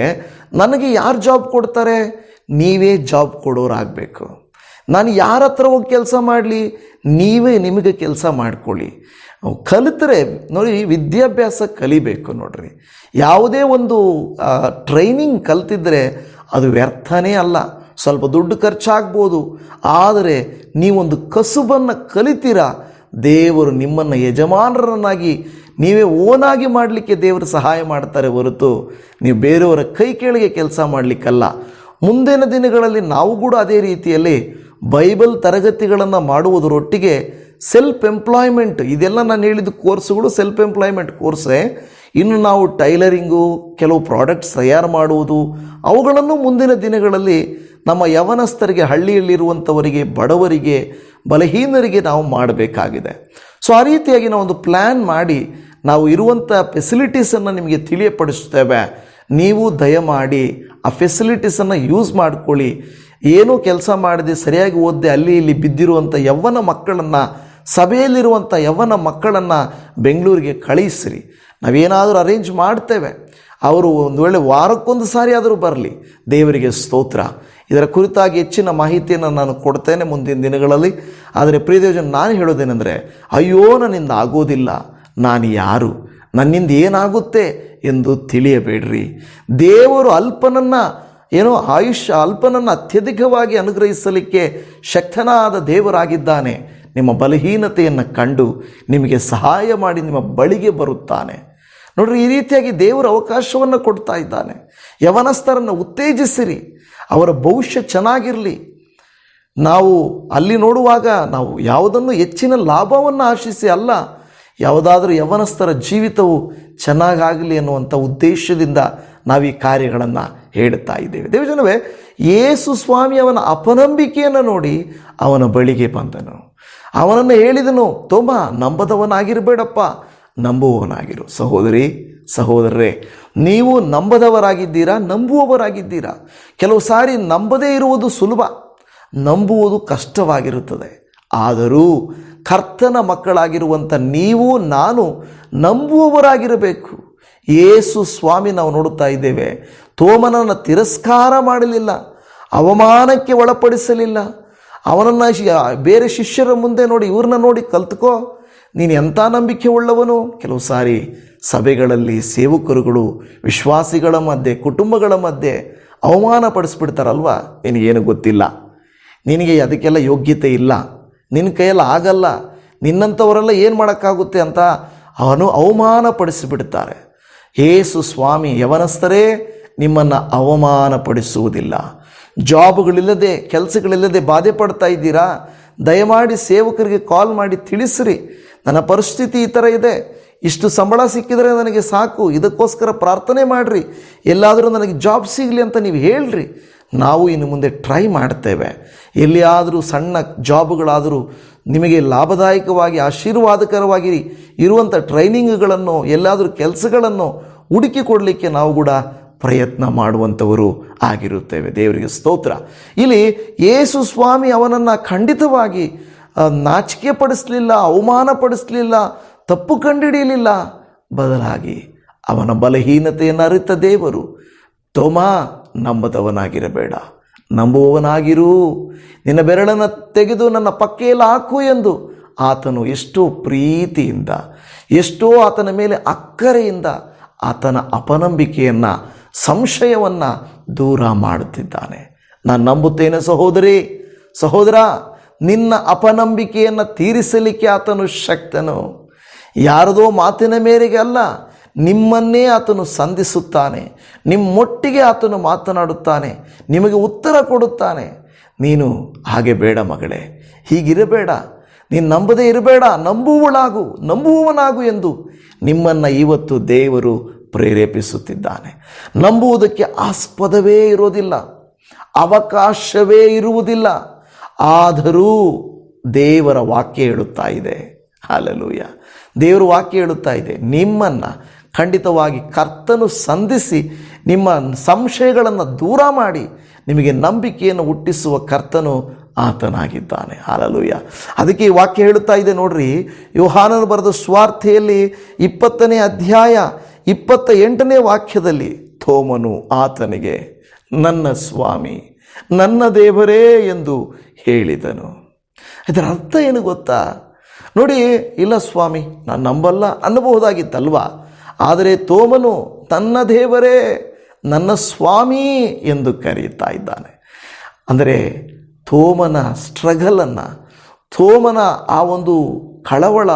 Speaker 1: ನನಗೆ ಯಾರು ಜಾಬ್ ಕೊಡ್ತಾರೆ? ನೀವೇ ಜಾಬ್ ಕೊಡೋರಾಗಬೇಕು. ನಾನು ಯಾರ ಹತ್ರ ಹೋಗಿ ಕೆಲಸ ಮಾಡಲಿ? ನೀವೇ ನಿಮಗೆ ಕೆಲಸ ಮಾಡ್ಕೊಳ್ಳಿ. ಕಲಿತರೆ ನೋಡಿ, ವಿದ್ಯಾಭ್ಯಾಸ ಕಲಿಬೇಕು ನೋಡ್ರಿ. ಯಾವುದೇ ಒಂದು ಟ್ರೈನಿಂಗ್ ಕಲ್ತಿದ್ರೆ ಅದು ವ್ಯರ್ಥನೇ ಅಲ್ಲ. ಸ್ವಲ್ಪ ದುಡ್ಡು ಖರ್ಚಾಗ್ಬೋದು, ಆದರೆ ನೀವೊಂದು ಕಸುಬನ್ನು ಕಲಿತೀರಾ, ದೇವರು ನಿಮ್ಮನ್ನು ಯಜಮಾನರನ್ನಾಗಿ ನೀವೇ ಓನಾಗಿ ಮಾಡಲಿಕ್ಕೆ ದೇವರು ಸಹಾಯ ಮಾಡ್ತಾರೆ ಹೊರತು ನೀವು ಬೇರೆಯವರ ಕೈ ಕೆಳಗೆ ಕೆಲಸ ಮಾಡಲಿಕ್ಕಲ್ಲ. ಮುಂದಿನ ದಿನಗಳಲ್ಲಿ ನಾವು ಕೂಡ ಅದೇ ರೀತಿಯಲ್ಲಿ ಬೈಬಲ್ ತರಗತಿಗಳನ್ನು ಮಾಡುವುದರೊಟ್ಟಿಗೆ ಸೆಲ್ಫ್ ಎಂಪ್ಲಾಯ್ಮೆಂಟ್, ಇದೆಲ್ಲ ನಾನು ಹೇಳಿದ ಕೋರ್ಸ್ಗಳು ಸೆಲ್ಫ್ ಎಂಪ್ಲಾಯ್ಮೆಂಟ್ ಕೋರ್ಸೇ. ಇನ್ನು ನಾವು ಟೈಲರಿಂಗು, ಕೆಲವು ಪ್ರಾಡಕ್ಟ್ಸ್ ತಯಾರು ಮಾಡುವುದು, ಅವುಗಳನ್ನು ಮುಂದಿನ ದಿನಗಳಲ್ಲಿ ನಮ್ಮ ಯವನಸ್ಥರಿಗೆ, ಹಳ್ಳಿಯಲ್ಲಿರುವಂಥವರಿಗೆ, ಬಡವರಿಗೆ, ಬಲಹೀನರಿಗೆ ನಾವು ಮಾಡಬೇಕಾಗಿದೆ. ಸೊ ಆ ರೀತಿಯಾಗಿ ನಾವು ಒಂದು ಪ್ಲ್ಯಾನ್ ಮಾಡಿ ನಾವು ಇರುವಂಥ ಫೆಸಿಲಿಟೀಸನ್ನು ನಿಮಗೆ ತಿಳಿಯಪಡಿಸ್ತೇವೆ. ನೀವು ದಯಮಾಡಿ ಆ ಫೆಸಿಲಿಟೀಸನ್ನು ಯೂಸ್ ಮಾಡ್ಕೊಳ್ಳಿ. ಏನೂ ಕೆಲಸ ಮಾಡದೆ ಸರಿಯಾಗಿ ಓದದೆ ಅಲ್ಲಿ ಇಲ್ಲಿ ಬಿದ್ದಿರುವಂಥ ಯವ್ವನ ಮಕ್ಕಳನ್ನು, ಸಭೆಯಲ್ಲಿರುವಂಥ ಯವ್ವನ ಮಕ್ಕಳನ್ನು ಬೆಂಗಳೂರಿಗೆ ಕಳಿಸಿರಿ. ನಾವೇನಾದರೂ ಅರೇಂಜ್ ಮಾಡ್ತೇವೆ. ಅವರು ಒಂದು ವೇಳೆ ವಾರಕ್ಕೊಂದು ಸಾರಿ ಆದರೂ ಬರಲಿ. ದೇವರಿಗೆ ಸ್ತೋತ್ರ. ಇದರ ಕುರಿತಾಗಿ ಹೆಚ್ಚಿನ ಮಾಹಿತಿಯನ್ನು ನಾನು ಕೊಡ್ತೇನೆ ಮುಂದಿನ ದಿನಗಳಲ್ಲಿ. ಆದರೆ ಪ್ರಿಯದೇವಜನ, ನಾನು ಹೇಳೋದೇನೆಂದರೆ, ಅಯ್ಯೋ ನನ್ನಿಂದ ಆಗೋದಿಲ್ಲ, ನಾನು ಯಾರು, ನನ್ನಿಂದ ಏನಾಗುತ್ತೆ ಎಂದು ತಿಳಿಯಬೇಡ್ರಿ. ದೇವರು ಅಲ್ಪನನ್ನು ಅತ್ಯಧಿಕವಾಗಿ ಅನುಗ್ರಹಿಸಲಿಕ್ಕೆ ಶಕ್ತನಾದ ದೇವರಾಗಿದ್ದಾನೆ. ನಿಮ್ಮ ಬಲಹೀನತೆಯನ್ನು ಕಂಡು ನಿಮಗೆ ಸಹಾಯ ಮಾಡಿ ನಿಮ್ಮ ಬಳಿಗೆ ಬರುತ್ತಾನೆ. ನೋಡ್ರಿ, ಈ ರೀತಿಯಾಗಿ ದೇವರು ಅವಕಾಶವನ್ನು ಕೊಡ್ತಾ ಇದ್ದಾನೆ. ಯವನಸ್ಥರನ್ನು ಉತ್ತೇಜಿಸಿರಿ, ಅವರ ಭವಿಷ್ಯ ಚೆನ್ನಾಗಿರಲಿ. ನಾವು ಅಲ್ಲಿ ನೋಡುವಾಗ ನಾವು ಯಾವುದನ್ನು ಹೆಚ್ಚಿನ ಲಾಭವನ್ನು ಆಶಿಸಿ ಅಲ್ಲ, ಯಾವುದಾದ್ರೂ ಯವನಸ್ಥರ ಜೀವಿತವು ಚೆನ್ನಾಗಾಗಲಿ ಅನ್ನುವಂಥ ಉದ್ದೇಶದಿಂದ ನಾವು ಈ ಕಾರ್ಯಗಳನ್ನು ಹೇಳ್ತಾ ಇದ್ದೇವೆ. ದೇವಜನವೇ, ಯೇಸು ಸ್ವಾಮಿ ಅವನ ಅಪನಂಬಿಕೆಯನ್ನು ನೋಡಿ ಅವನ ಬಳಿಗೆ ಬಂದನು. ಅವನನ್ನು ಹೇಳಿದನು, ತೋಮ ನಂಬದವನಾಗಿರಬೇಡಪ್ಪ, ನಂಬುವವನಾಗಿರು. ಸಹೋದರಿ ಸಹೋದರರೇ, ನೀವು ನಂಬದವರಾಗಿದ್ದೀರಾ, ನಂಬುವವರಾಗಿದ್ದೀರಾ? ಕೆಲವು ಸಾರಿ ನಂಬದೇ ಇರುವುದು ಸುಲಭ, ನಂಬುವುದು ಕಷ್ಟವಾಗಿರುತ್ತದೆ. ಆದರೂ ಕರ್ತನ ಮಕ್ಕಳಾಗಿರುವಂಥ ನೀವು ನಾನು ನಂಬುವವರಾಗಿರಬೇಕು. ಯೇಸು ಸ್ವಾಮಿ ನಾವು ನೋಡುತ್ತಾ ಇದ್ದೇವೆ, ತೋಮನನ್ನು ತಿರಸ್ಕಾರ ಮಾಡಲಿಲ್ಲ, ಅವಮಾನಕ್ಕೆ ಒಳಪಡಿಸಲಿಲ್ಲ. ಅವನನ್ನು ಬೇರೆ ಶಿಷ್ಯರ ಮುಂದೆ ನೋಡಿ, ಇವ್ರನ್ನ ನೋಡಿ ಕಲ್ತ್ಕೋ, ನೀನು ಎಂಥ ನಂಬಿಕೆ ಉಳ್ಳವನು. ಕೆಲವು ಸಾರಿ ಸಭೆಗಳಲ್ಲಿ ಸೇವಕರುಗಳು ವಿಶ್ವಾಸಿಗಳ ಮಧ್ಯೆ, ಕುಟುಂಬಗಳ ಮಧ್ಯೆ ಅವಮಾನ ಪಡಿಸ್ಬಿಡ್ತಾರಲ್ವ. ನಿನಗೇನು ಗೊತ್ತಿಲ್ಲ, ನಿನಗೆ ಅದಕ್ಕೆಲ್ಲ ಯೋಗ್ಯತೆ ಇಲ್ಲ, ನಿನ್ನ ಕೈಯಲ್ಲಿ ಆಗಲ್ಲ, ನಿನ್ನಂಥವರೆಲ್ಲ ಏನು ಮಾಡೋಕ್ಕಾಗುತ್ತೆ ಅಂತ ಅವಮಾನ ಪಡಿಸಿಬಿಡ್ತಾರೆ. ಯೇಸು ಸ್ವಾಮಿ ಯವನಸ್ಥರೇ ನಿಮ್ಮನ್ನು ಅವಮಾನಪಡಿಸುವುದಿಲ್ಲ. ಜಾಬ್ಗಳಿಲ್ಲದೆ, ಕೆಲಸಗಳಿಲ್ಲದೆ ಬಾಧೆ ಪಡ್ತಾ ಇದ್ದೀರಾ? ದಯಮಾಡಿ ಸೇವಕರಿಗೆ ಕಾಲ್ ಮಾಡಿ ತಿಳಿಸ್ರಿ, ನನ್ನ ಪರಿಸ್ಥಿತಿ ಈ ಥರ ಇದೆ, ಇಷ್ಟು ಸಂಬಳ ಸಿಕ್ಕಿದರೆ ನನಗೆ ಸಾಕು, ಇದಕ್ಕೋಸ್ಕರ ಪ್ರಾರ್ಥನೆ ಮಾಡಿರಿ, ಎಲ್ಲಾದರೂ ನನಗೆ ಜಾಬ್ ಸಿಗಲಿ ಅಂತ ನೀವು ಹೇಳ್ರಿ. ನಾವು ಇನ್ನು ಮುಂದೆ ಟ್ರೈ ಮಾಡ್ತೇವೆ. ಎಲ್ಲಿಯಾದರೂ ಸಣ್ಣ ಜಾಬ್ಗಳಾದರೂ ನಿಮಗೆ ಲಾಭದಾಯಕವಾಗಿ ಆಶೀರ್ವಾದಕರವಾಗಿ ಇರುವಂಥ ಟ್ರೈನಿಂಗ್ಗಳನ್ನು, ಎಲ್ಲಾದರೂ ಕೆಲಸಗಳನ್ನು ಹುಡುಕಿ ಕೊಡಲಿಕ್ಕೆ ನಾವು ಕೂಡ ಪ್ರಯತ್ನ ಮಾಡುವಂಥವರು ಆಗಿರುತ್ತೇವೆ. ದೇವರಿಗೆ ಸ್ತೋತ್ರ. ಇಲ್ಲಿ ಯೇಸು ಸ್ವಾಮಿ ಅವನನ್ನು ಖಂಡಿತವಾಗಿ ನಾಚಿಕೆ ಪಡಿಸಲಿಲ್ಲ, ಅವಮಾನ ಪಡಿಸಲಿಲ್ಲ, ತಪ್ಪು ಕಂಡುಹಿಡಿಯಲಿಲ್ಲ. ಬದಲಾಗಿ ಅವನ ಬಲಹೀನತೆಯನ್ನು ಅರಿತ ದೇವರು, ತೋಮಾ ನಂಬದವನಾಗಿರಬೇಡ, ನಂಬುವವನಾಗಿರು, ನಿನ್ನ ಬೆರಳನ್ನು ತೆಗೆದು ನನ್ನ ಪಕ್ಕೆಯಲ್ಲಿ ಹಾಕು ಎಂದು ಆತನು ಎಷ್ಟೋ ಪ್ರೀತಿಯಿಂದ, ಎಷ್ಟೋ ಆತನ ಮೇಲೆ ಅಕ್ಕರೆಯಿಂದ ಆತನ ಅಪನಂಬಿಕೆಯನ್ನು, ಸಂಶಯವನ್ನು ದೂರ ಮಾಡುತ್ತಿದ್ದಾನೆ. ನಾನು ನಂಬುತ್ತೇನೆ ಸಹೋದರಿ ಸಹೋದರ, ನಿನ್ನ ಅಪನಂಬಿಕೆಯನ್ನು ತೀರಿಸಲಿಕ್ಕೆ ಆತನು ಶಕ್ತನು. ಯಾರದೋ ಮಾತಿನ ಮೇರೆಗೆ ಅಲ್ಲ, ನಿಮ್ಮನ್ನೇ ಆತನು ಸಂಧಿಸುತ್ತಾನೆ, ನಿಮ್ಮೊಟ್ಟಿಗೆ ಆತನು ಮಾತನಾಡುತ್ತಾನೆ, ನಿಮಗೆ ಉತ್ತರ ಕೊಡುತ್ತಾನೆ. ನೀನು ಹಾಗೆ ಬೇಡ ಮಗಳೇ, ಹೀಗಿರಬೇಡ, ನೀನು ನಂಬದೇ ಇರಬೇಡ, ನಂಬುವವನಾಗು ಎಂದು ನಿಮ್ಮನ್ನು ಇವತ್ತು ದೇವರು ಪ್ರೇರೇಪಿಸುತ್ತಿದ್ದಾನೆ. ನಂಬುವುದಕ್ಕೆ ಆಸ್ಪದವೇ ಇರೋದಿಲ್ಲ, ಅವಕಾಶವೇ ಇರುವುದಿಲ್ಲ. ಆದರೂ ದೇವರ ವಾಕ್ಯ ಹೇಳುತ್ತಾ ಇದೆ, ಹಲ್ಲೆಲೂಯ, ದೇವರ ವಾಕ್ಯ ಹೇಳುತ್ತಾ ಇದೆ, ನಿಮ್ಮನ್ನು ಖಂಡಿತವಾಗಿ ಕರ್ತನು ಸಂಧಿಸಿ ನಿಮ್ಮ ಸಂಶಯಗಳನ್ನು ದೂರ ಮಾಡಿ ನಿಮಗೆ ನಂಬಿಕೆಯನ್ನು ಹುಟ್ಟಿಸುವ ಕರ್ತನು ಆತನಾಗಿದ್ದಾನೆ. ಹಲ್ಲೆಲೂಯ. ಅದಕ್ಕೆ ಈ ವಾಕ್ಯ ಹೇಳುತ್ತಾ ಇದೆ ನೋಡ್ರಿ, ಯೋಹಾನನು ಬರೆದ ಸುವಾರ್ತೆಯಲ್ಲಿ 20ನೇ ಅಧ್ಯಾಯ 28ನೇ ವಾಕ್ಯದಲ್ಲಿ, ತೋಮನು ಆತನಿಗೆ ನನ್ನ ಸ್ವಾಮಿ, ನನ್ನ ದೇವರೇ ಎಂದು ಹೇಳಿದನು. ಇದರ ಅರ್ಥ ಏನು ಗೊತ್ತಾ? ನೋಡಿ, ಇಲ್ಲ ಸ್ವಾಮಿ ನಾನು ನಂಬಲ್ಲ ಅನ್ನಬಹುದಾಗಿತ್ತಲ್ವಾ. ಆದರೆ ತೋಮನು ತನ್ನ ದೇವರೇ, ನನ್ನ ಸ್ವಾಮಿ ಎಂದು ಕರೆಯುತ್ತಾ ಇದ್ದಾನೆ. ಅಂದರೆ ತೋಮನ ಸ್ಟ್ರಗಲನ್ನು, ತೋಮನ ಆ ಒಂದು ಕಳವಳ,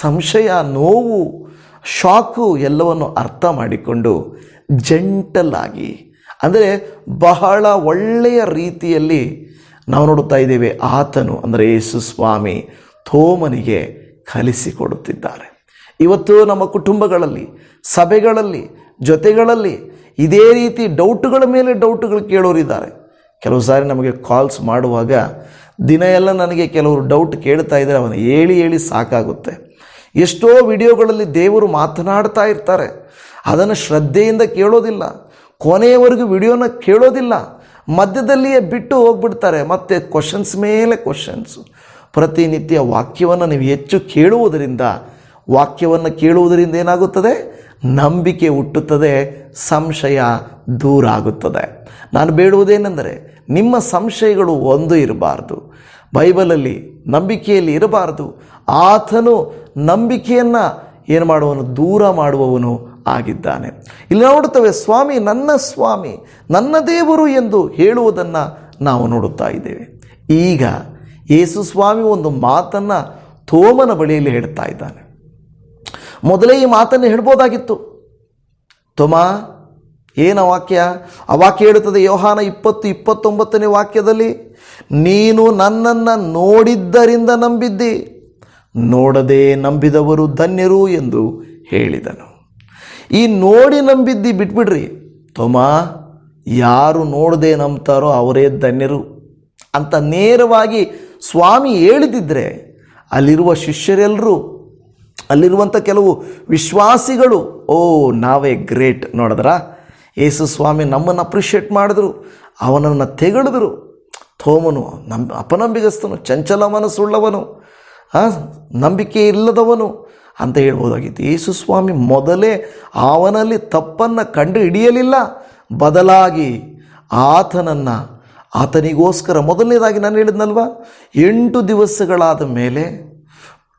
Speaker 1: ಸಂಶಯ, ನೋವು, ಶಾಕು ಎಲ್ಲವನ್ನು ಅರ್ಥ ಮಾಡಿಕೊಂಡು ಜೆಂಟಲ್ ಆಗಿ, ಅಂದರೆ ಬಹಳ ಒಳ್ಳೆಯ ರೀತಿಯಲ್ಲಿ ನಾವು ನೋಡುತ್ತಾ ಇದ್ದೇವೆ, ಆತನು ಅಂದರೆ ಯೇಸು ಸ್ವಾಮಿ ತೋಮನಿಗೆ ಕಲಿಸಿಕೊಡುತ್ತಿದ್ದಾರೆ. ಇವತ್ತು ನಮ್ಮ ಕುಟುಂಬಗಳಲ್ಲಿ, ಸಭೆಗಳಲ್ಲಿ, ಜೊತೆಗಳಲ್ಲಿ ಇದೇ ರೀತಿ ಡೌಟುಗಳ ಮೇಲೆ ಡೌಟುಗಳು ಕೇಳೋರಿದ್ದಾರೆ. ಕೆಲವು ಸಾರಿ ನಮಗೆ ಕಾಲ್ಸ್ ಮಾಡುವಾಗ ದಿನ ಎಲ್ಲ ನನಗೆ ಕೆಲವರು ಡೌಟ್ ಕೇಳ್ತಾ ಇದ್ದಾರೆ, ಅವನು ಹೇಳಿ ಸಾಕಾಗುತ್ತೆ. ಎಷ್ಟೋ ವಿಡಿಯೋಗಳಲ್ಲಿ ದೇವರು ಮಾತನಾಡ್ತಾ ಇರ್ತಾರೆ, ಅದನ್ನು ಶ್ರದ್ಧೆಯಿಂದ ಕೇಳೋದಿಲ್ಲ, ಕೊನೆಯವರೆಗೂ ವಿಡಿಯೋನ ಕೇಳೋದಿಲ್ಲ, ಮಧ್ಯದಲ್ಲಿಯೇ ಬಿಟ್ಟು ಹೋಗ್ಬಿಡ್ತಾರೆ. ಮತ್ತು ಕ್ವಶನ್ಸ್ ಮೇಲೆ ಕ್ವಶನ್ಸು. ಪ್ರತಿನಿತ್ಯ ವಾಕ್ಯವನ್ನು ನೀವು ಹೆಚ್ಚು ಕೇಳುವುದರಿಂದ, ವಾಕ್ಯವನ್ನು ಕೇಳುವುದರಿಂದ ಏನಾಗುತ್ತದೆ? ನಂಬಿಕೆ ಹುಟ್ಟುತ್ತದೆ, ಸಂಶಯ ದೂರ ಆಗುತ್ತದೆ. ನಾನು ಬೇಡುವುದೇನೆಂದರೆ, ನಿಮ್ಮ ಸಂಶಯಗಳು ಒಂದು ಇರಬಾರ್ದು, ಬೈಬಲಲ್ಲಿ ನಂಬಿಕೆಯಲ್ಲಿ ಇರಬಾರ್ದು. ಆತನು ನಂಬಿಕೆಯನ್ನು ಏನು ಮಾಡುವನು? ದೂರ ಮಾಡುವವನು ಆಗಿದ್ದಾನೆ. ಇಲ್ಲಿ ನೋಡುತ್ತೇವೆ, ಸ್ವಾಮಿ, ನನ್ನ ದೇವರು ಎಂದು ಹೇಳುವುದನ್ನು ನಾವು ನೋಡುತ್ತಾ ಇದ್ದೇವೆ. ಈಗ ಯೇಸು ಸ್ವಾಮಿ ಒಂದು ಮಾತನ್ನು ತೋಮನ ಬಳಿಯಲ್ಲಿ ಹೇಳ್ತಾ ಇದ್ದಾನೆ. ಮೊದಲೇ ಈ ಮಾತನ್ನು ಹೇಳ್ಬೋದಾಗಿತ್ತು. ತೋಮ, ಏನು ವಾಕ್ಯ? ಆ ವಾಕ್ಯ ಹೇಳುತ್ತದೆ, ಯೋಹಾನ 20:29ನೇ ವಾಕ್ಯದಲ್ಲಿ, ನೀನು ನನ್ನನ್ನು ನೋಡಿದ್ದರಿಂದ ನಂಬಿದ್ದಿ, ನೋಡದೆ ನಂಬಿದವರು ಧನ್ಯರು ಎಂದು ಹೇಳಿದನು. ಈ ನೋಡಿ ನಂಬಿದ್ದಿ ಬಿಟ್ಬಿಡ್ರಿ ತೋಮ, ಯಾರು ನೋಡದೆ ನಂಬ್ತಾರೋ ಅವರೇ ಧನ್ಯರು ಅಂತ ನೇರವಾಗಿ ಸ್ವಾಮಿ ಹೇಳಿದಿದ್ರೆ ಅಲ್ಲಿರುವ ಶಿಷ್ಯರೆಲ್ಲರೂ ಅಲ್ಲಿರುವಂಥ ಕೆಲವು ವಿಶ್ವಾಸಿಗಳು ನಾವೇ ಗ್ರೇಟ್ ನೋಡಿದ್ರ, ಯೇಸು ಸ್ವಾಮಿ ನಮ್ಮನ್ನು ಅಪ್ರಿಷಿಯೇಟ್ ಮಾಡಿದ್ರು, ಅವನನ್ನು ತೆಗೆಳಿದ್ರು. ಥೋಮನು ಅಪನಂಬಿಗಸ್ತನು, ಚಂಚಲ ಮನಸ್ಸುಳ್ಳವನು, ನಂಬಿಕೆ ಇಲ್ಲದವನು ಅಂತ ಹೇಳ್ಬೋದಾಗಿತ್ತು. ಯೇಸು ಸ್ವಾಮಿ ಮೊದಲೇ ಅವನಲ್ಲಿ ತಪ್ಪನ್ನು ಕಂಡು ಹಿಡಿಯಲಿಲ್ಲ, ಬದಲಾಗಿ ಆತನಿಗೋಸ್ಕರ ಮೊದಲನೇದಾಗಿ ನಾನು ಹೇಳಿದ್ನಲ್ವ, 8 ದಿವಸಗಳಾದ ಮೇಲೆ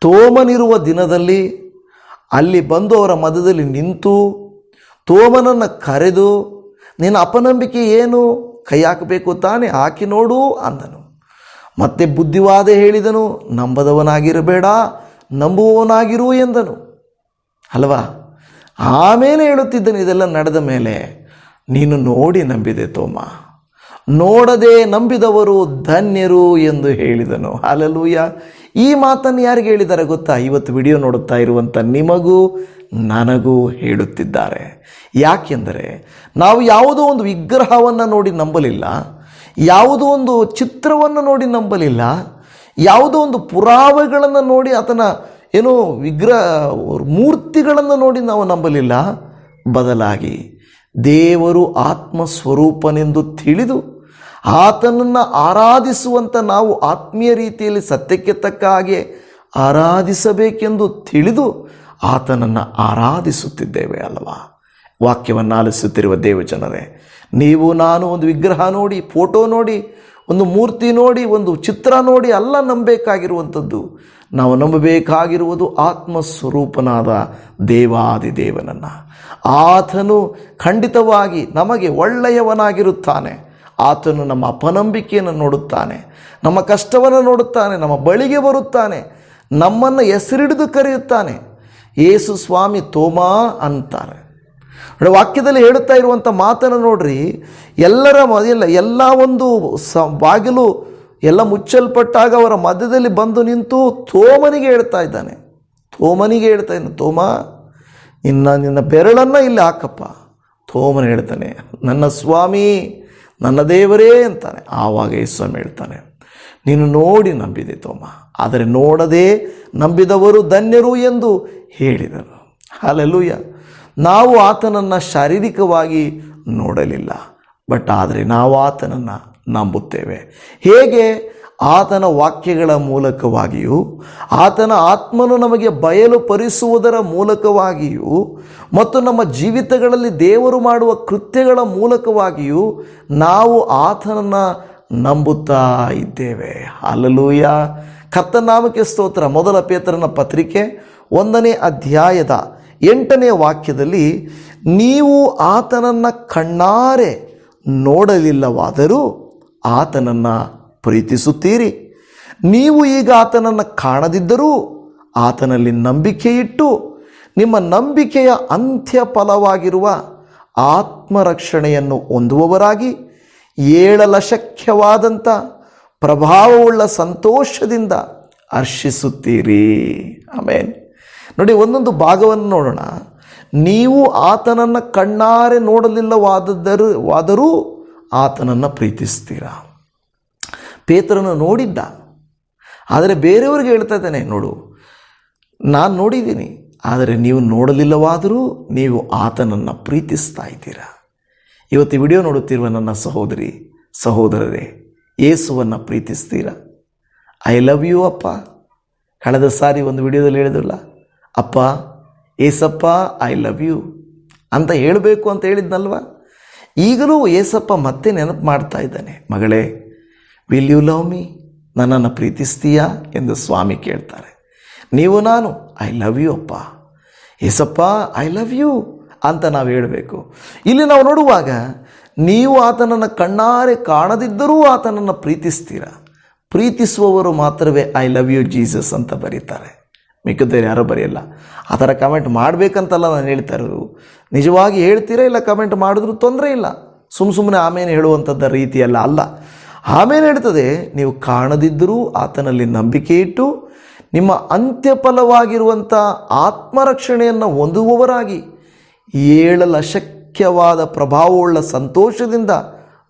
Speaker 1: ತೋಮನಿರುವ ದಿನದಲ್ಲಿ ಅಲ್ಲಿ ಬಂದು ಅವರ ಮಧ್ಯದಲ್ಲಿ ನಿಂತು ತೋಮನನ್ನು ಕರೆದು, ನಿನ್ನ ಅಪನಂಬಿಕೆ ಏನು, ಕೈ ಹಾಕಬೇಕು ತಾನೇ, ಹಾಕಿ ನೋಡು ಅಂದನು. ಮತ್ತೆ ಬುದ್ಧಿವಾದ ಹೇಳಿದನು, ನಂಬದವನಾಗಿರಬೇಡ, ನಂಬುವವನಾಗಿರು ಎಂದನು ಅಲ್ವಾ. ಆಮೇಲೆ ಹೇಳುತ್ತಿದ್ದನು, ಇದೆಲ್ಲ ನಡೆದ ಮೇಲೆ, ನೀನು ನೋಡಿ ನಂಬಿದೆ ತೋಮ, ನೋಡದೆ ನಂಬಿದವರು ಧನ್ಯರು ಎಂದು ಹೇಳಿದನು. ಹಲ್ಲೆಲೂಯಾ. ಈ ಮಾತನ್ನು ಯಾರಿಗೆ ಹೇಳಿದ್ದಾರೆ ಗೊತ್ತಾ? ಇವತ್ತು ವಿಡಿಯೋ ನೋಡುತ್ತಾ ಇರುವಂಥ ನಿಮಗೂ ನನಗೂ ಹೇಳುತ್ತಿದ್ದಾರೆ. ಯಾಕೆಂದರೆ ನಾವು ಯಾವುದೋ ಒಂದು ವಿಗ್ರಹವನ್ನು ನೋಡಿ ನಂಬಲಿಲ್ಲ, ಯಾವುದೋ ಒಂದು ಚಿತ್ರವನ್ನು ನೋಡಿ ನಂಬಲಿಲ್ಲ, ಯಾವುದೋ ಒಂದು ಪುರಾವೆಗಳನ್ನು ನೋಡಿ ಆತನ ಮೂರ್ತಿಗಳನ್ನು ನೋಡಿ ನಾವು ನಂಬಲಿಲ್ಲ. ಬದಲಾಗಿ ದೇವರು ಆತ್ಮಸ್ವರೂಪನೆಂದು ತಿಳಿದು ಆತನನ್ನು ಆರಾಧಿಸುವಂಥ ನಾವು ಆತ್ಮೀಯ ರೀತಿಯಲ್ಲಿ ಸತ್ಯಕ್ಕೆ ತಕ್ಕ ಹಾಗೆ ಆರಾಧಿಸಬೇಕೆಂದು ತಿಳಿದು ಆತನನ್ನು ಆರಾಧಿಸುತ್ತಿದ್ದೇವೆ ಅಲ್ವಾ. ವಾಕ್ಯವನ್ನು ಆಲಿಸುತ್ತಿರುವ ದೇವಜನರೇ, ನೀವು ನಾನು ಒಂದು ವಿಗ್ರಹ ನೋಡಿ, ಫೋಟೋ ನೋಡಿ, ಒಂದು ಮೂರ್ತಿ ನೋಡಿ, ಒಂದು ಚಿತ್ರ ನೋಡಿ ಅಲ್ಲ ನಂಬಬೇಕಾಗಿರುವಂಥದ್ದು. ನಾವು ನಂಬಬೇಕಾಗಿರುವುದು ಆತ್ಮಸ್ವರೂಪನಾದ ದೇವಾದಿದೇವನನ್ನು. ಆತನು ಖಂಡಿತವಾಗಿ ನಮಗೆ ಒಳ್ಳೆಯವನಾಗಿರುತ್ತಾನೆ. ಆತನು ನಮ್ಮ ಅಪನಂಬಿಕೆಯನ್ನು ನೋಡುತ್ತಾನೆ, ನಮ್ಮ ಕಷ್ಟವನ್ನು ನೋಡುತ್ತಾನೆ, ನಮ್ಮ ಬಳಿಗೆ ಬರುತ್ತಾನೆ, ನಮ್ಮನ್ನು ಹೆಸರಿಡಿದು ಕರೆಯುತ್ತಾನೆ. ಯೇಸು ಸ್ವಾಮಿ ತೋಮಾ ಅಂತಾರೆ. ವಾಕ್ಯದಲ್ಲಿ ಹೇಳುತ್ತಾ ಇರುವಂಥ ಮಾತನ್ನು ನೋಡ್ರಿ, ಎಲ್ಲ ಒಂದು ಬಾಗಿಲು ಎಲ್ಲ ಮುಚ್ಚಲ್ಪಟ್ಟಾಗ ಅವರ ಮಧ್ಯದಲ್ಲಿ ಬಂದು ನಿಂತು ತೋಮನಿಗೆ ಹೇಳ್ತಾ ಇದ್ದಾನೆ, ತೋಮ ನಿನ್ನ ಬೆರಳನ್ನು ಇಲ್ಲಿ ಹಾಕಪ್ಪ. ತೋಮನ ಹೇಳ್ತಾನೆ, ನನ್ನ ಸ್ವಾಮಿ, ನನ್ನ ದೇವರೇ ಅಂತಾನೆ. ಆವಾಗ ಯೇಸು ಹೇಳ್ತಾನೆ, ನೀನು ನೋಡಿ ನಂಬಿದೆ ತೋಮ, ಆದರೆ ನೋಡದೆ ನಂಬಿದವರು ಧನ್ಯರು ಎಂದು ಹೇಳಿದನು. ಹಲ್ಲೆಲೂಯ. ನಾವು ಆತನನ್ನು ಶಾರೀರಿಕವಾಗಿ ನೋಡಲಿಲ್ಲ, ಆದರೆ ನಾವು ಆತನನ್ನು ನಂಬುತ್ತೇವೆ. ಹೇಗೆ? ಆತನ ವಾಕ್ಯಗಳ ಮೂಲಕವಾಗಿಯೂ, ಆತನ ಆತ್ಮನು ನಮಗೆ ಬಯಲುಪಡಿಸುವುದರ ಮೂಲಕವಾಗಿಯೂ, ಮತ್ತು ನಮ್ಮ ಜೀವಿತಗಳಲ್ಲಿ ದೇವರು ಮಾಡುವ ಕೃತ್ಯಗಳ ಮೂಲಕವಾಗಿಯೂ ನಾವು ಆತನನ್ನು ನಂಬುತ್ತಾ ಇದ್ದೇವೆ. ಹಲ್ಲೆಲೂಯ. ಕರ್ತನ ನಾಮಕ್ಕೆ ಸ್ತೋತ್ರ. ಮೊದಲ ಪೇತ್ರನ ಪತ್ರಿಕೆ 1ನೇ ಅಧ್ಯಾಯದ 8ನೇ ವಾಕ್ಯದಲ್ಲಿ, ನೀವು ಆತನನ್ನು ಕಣ್ಣಾರೆ ನೋಡಲಿಲ್ಲವಾದರೂ ಆತನನ್ನು ಪ್ರೀತಿಸುತ್ತೀರಿ. ನೀವು ಈಗ ಆತನನ್ನು ಕಾಣದಿದ್ದರೂ ಆತನಲ್ಲಿ ನಂಬಿಕೆ ಇಟ್ಟು ನಿಮ್ಮ ನಂಬಿಕೆಯ ಅಂತ್ಯ ಫಲವಾಗಿರುವ ಆತ್ಮರಕ್ಷಣೆಯನ್ನು ಹೊಂದುವವರಾಗಿ ಏಳಲಶಕ್ಯವಾದಂಥ ಪ್ರಭಾವವುಳ್ಳ ಸಂತೋಷದಿಂದ ಹರ್ಷಿಸುತ್ತೀರಿ. ಆಮೇನ್. ನೋಡಿ, ಒಂದೊಂದು ಭಾಗವನ್ನು ನೋಡೋಣ. ನೀವು ಆತನನ್ನು ಕಣ್ಣಾರೆ ನೋಡಲಿಲ್ಲವಾದರೂ ಆತನನ್ನು ಪ್ರೀತಿಸ್ತೀರಾ. ಪೇತ್ರನು ನೋಡಿದ್ದ, ಆದರೆ ಬೇರೆಯವ್ರಿಗೆ ಹೇಳ್ತಾ ಇದ್ದಾನೆ, ನೋಡು ನಾನು ನೋಡಿದ್ದೀನಿ, ಆದರೆ ನೀವು ನೋಡಲಿಲ್ಲವಾದರೂ ನೀವು ಆತನನ್ನು ಪ್ರೀತಿಸ್ತಾ ಇದ್ದೀರಾ. ಇವತ್ತು ವಿಡಿಯೋ ನೋಡುತ್ತಿರುವ ನನ್ನ ಸಹೋದರಿ ಸಹೋದರರೇ, ಯೇಸುವನ್ನು ಪ್ರೀತಿಸ್ತೀರಾ? ಐ ಲವ್ ಯು ಅಪ್ಪ. ಕಳೆದ ಸಾರಿ ಒಂದು ವಿಡಿಯೋದಲ್ಲಿ ಹೇಳಿದ್ರಲ್ಲ, ಅಪ್ಪ ಏಸಪ್ಪ ಐ ಲವ್ ಯು ಅಂತ ಹೇಳಬೇಕು ಅಂತ ಹೇಳಿದ್ನಲ್ವ. ಈಗಲೂ ಏಸಪ್ಪ ಮತ್ತೆ ನೆನಪು ಮಾಡ್ತಾ ಇದ್ದಾನೆ, ಮಗಳೇ ವಿಲ್ ಯು ಲವ್ ಮೀ, ನನ್ನನ್ನು ಪ್ರೀತಿಸ್ತೀಯಾ ಎಂದು ಸ್ವಾಮಿ ಕೇಳ್ತಾರೆ. ನೀವು ನಾನು ಐ ಲವ್ ಯು ಅಪ್ಪ, ಏಸಪ್ಪ ಐ ಲವ್ ಯು ಅಂತ ನಾವು ಹೇಳಬೇಕು. ಇಲ್ಲಿ ನಾವು ನೋಡುವಾಗ, ನೀವು ಆತನನ್ನು ಕಣ್ಣಾರೆ ಕಾಣದಿದ್ದರೂ ಆತನನ್ನು ಪ್ರೀತಿಸ್ತೀರಾ. ಪ್ರೀತಿಸುವವರು ಮಾತ್ರವೇ ಐ ಲವ್ ಯು ಜೀಸಸ್ ಅಂತ ಬರೀತಾರೆ, ಮಿಕ್ಕದ್ದೇರು ಯಾರೋ ಬರೆಯಲ್ಲ. ಆ ಥರ ಕಮೆಂಟ್ ಮಾಡಬೇಕಂತಲ್ಲ ನಾನು ಹೇಳ್ತಾ ಇರೋದು. ನಿಜವಾಗಿ ಹೇಳ್ತೀರಾ, ಇಲ್ಲ ಕಮೆಂಟ್ ಮಾಡಿದ್ರೂ ತೊಂದರೆ ಇಲ್ಲ. ಸುಮ್ಮನೆ ಆಮೇಲೆ ಹೇಳುವಂಥದ್ದು ರೀತಿಯಲ್ಲ ಅಲ್ಲ. ಆಮೇಲೆ ಹೇಳ್ತದೆ, ನೀವು ಕಾಣದಿದ್ದರೂ ಆತನಲ್ಲಿ ನಂಬಿಕೆ ಇಟ್ಟು ನಿಮ್ಮ ಅಂತ್ಯಫಲವಾಗಿರುವಂಥ ಆತ್ಮರಕ್ಷಣೆಯನ್ನು ಹೊಂದುವವರಾಗಿ ಏಳಲಶಕ್ಯವಾದ ಪ್ರಭಾವವುಳ್ಳ ಸಂತೋಷದಿಂದ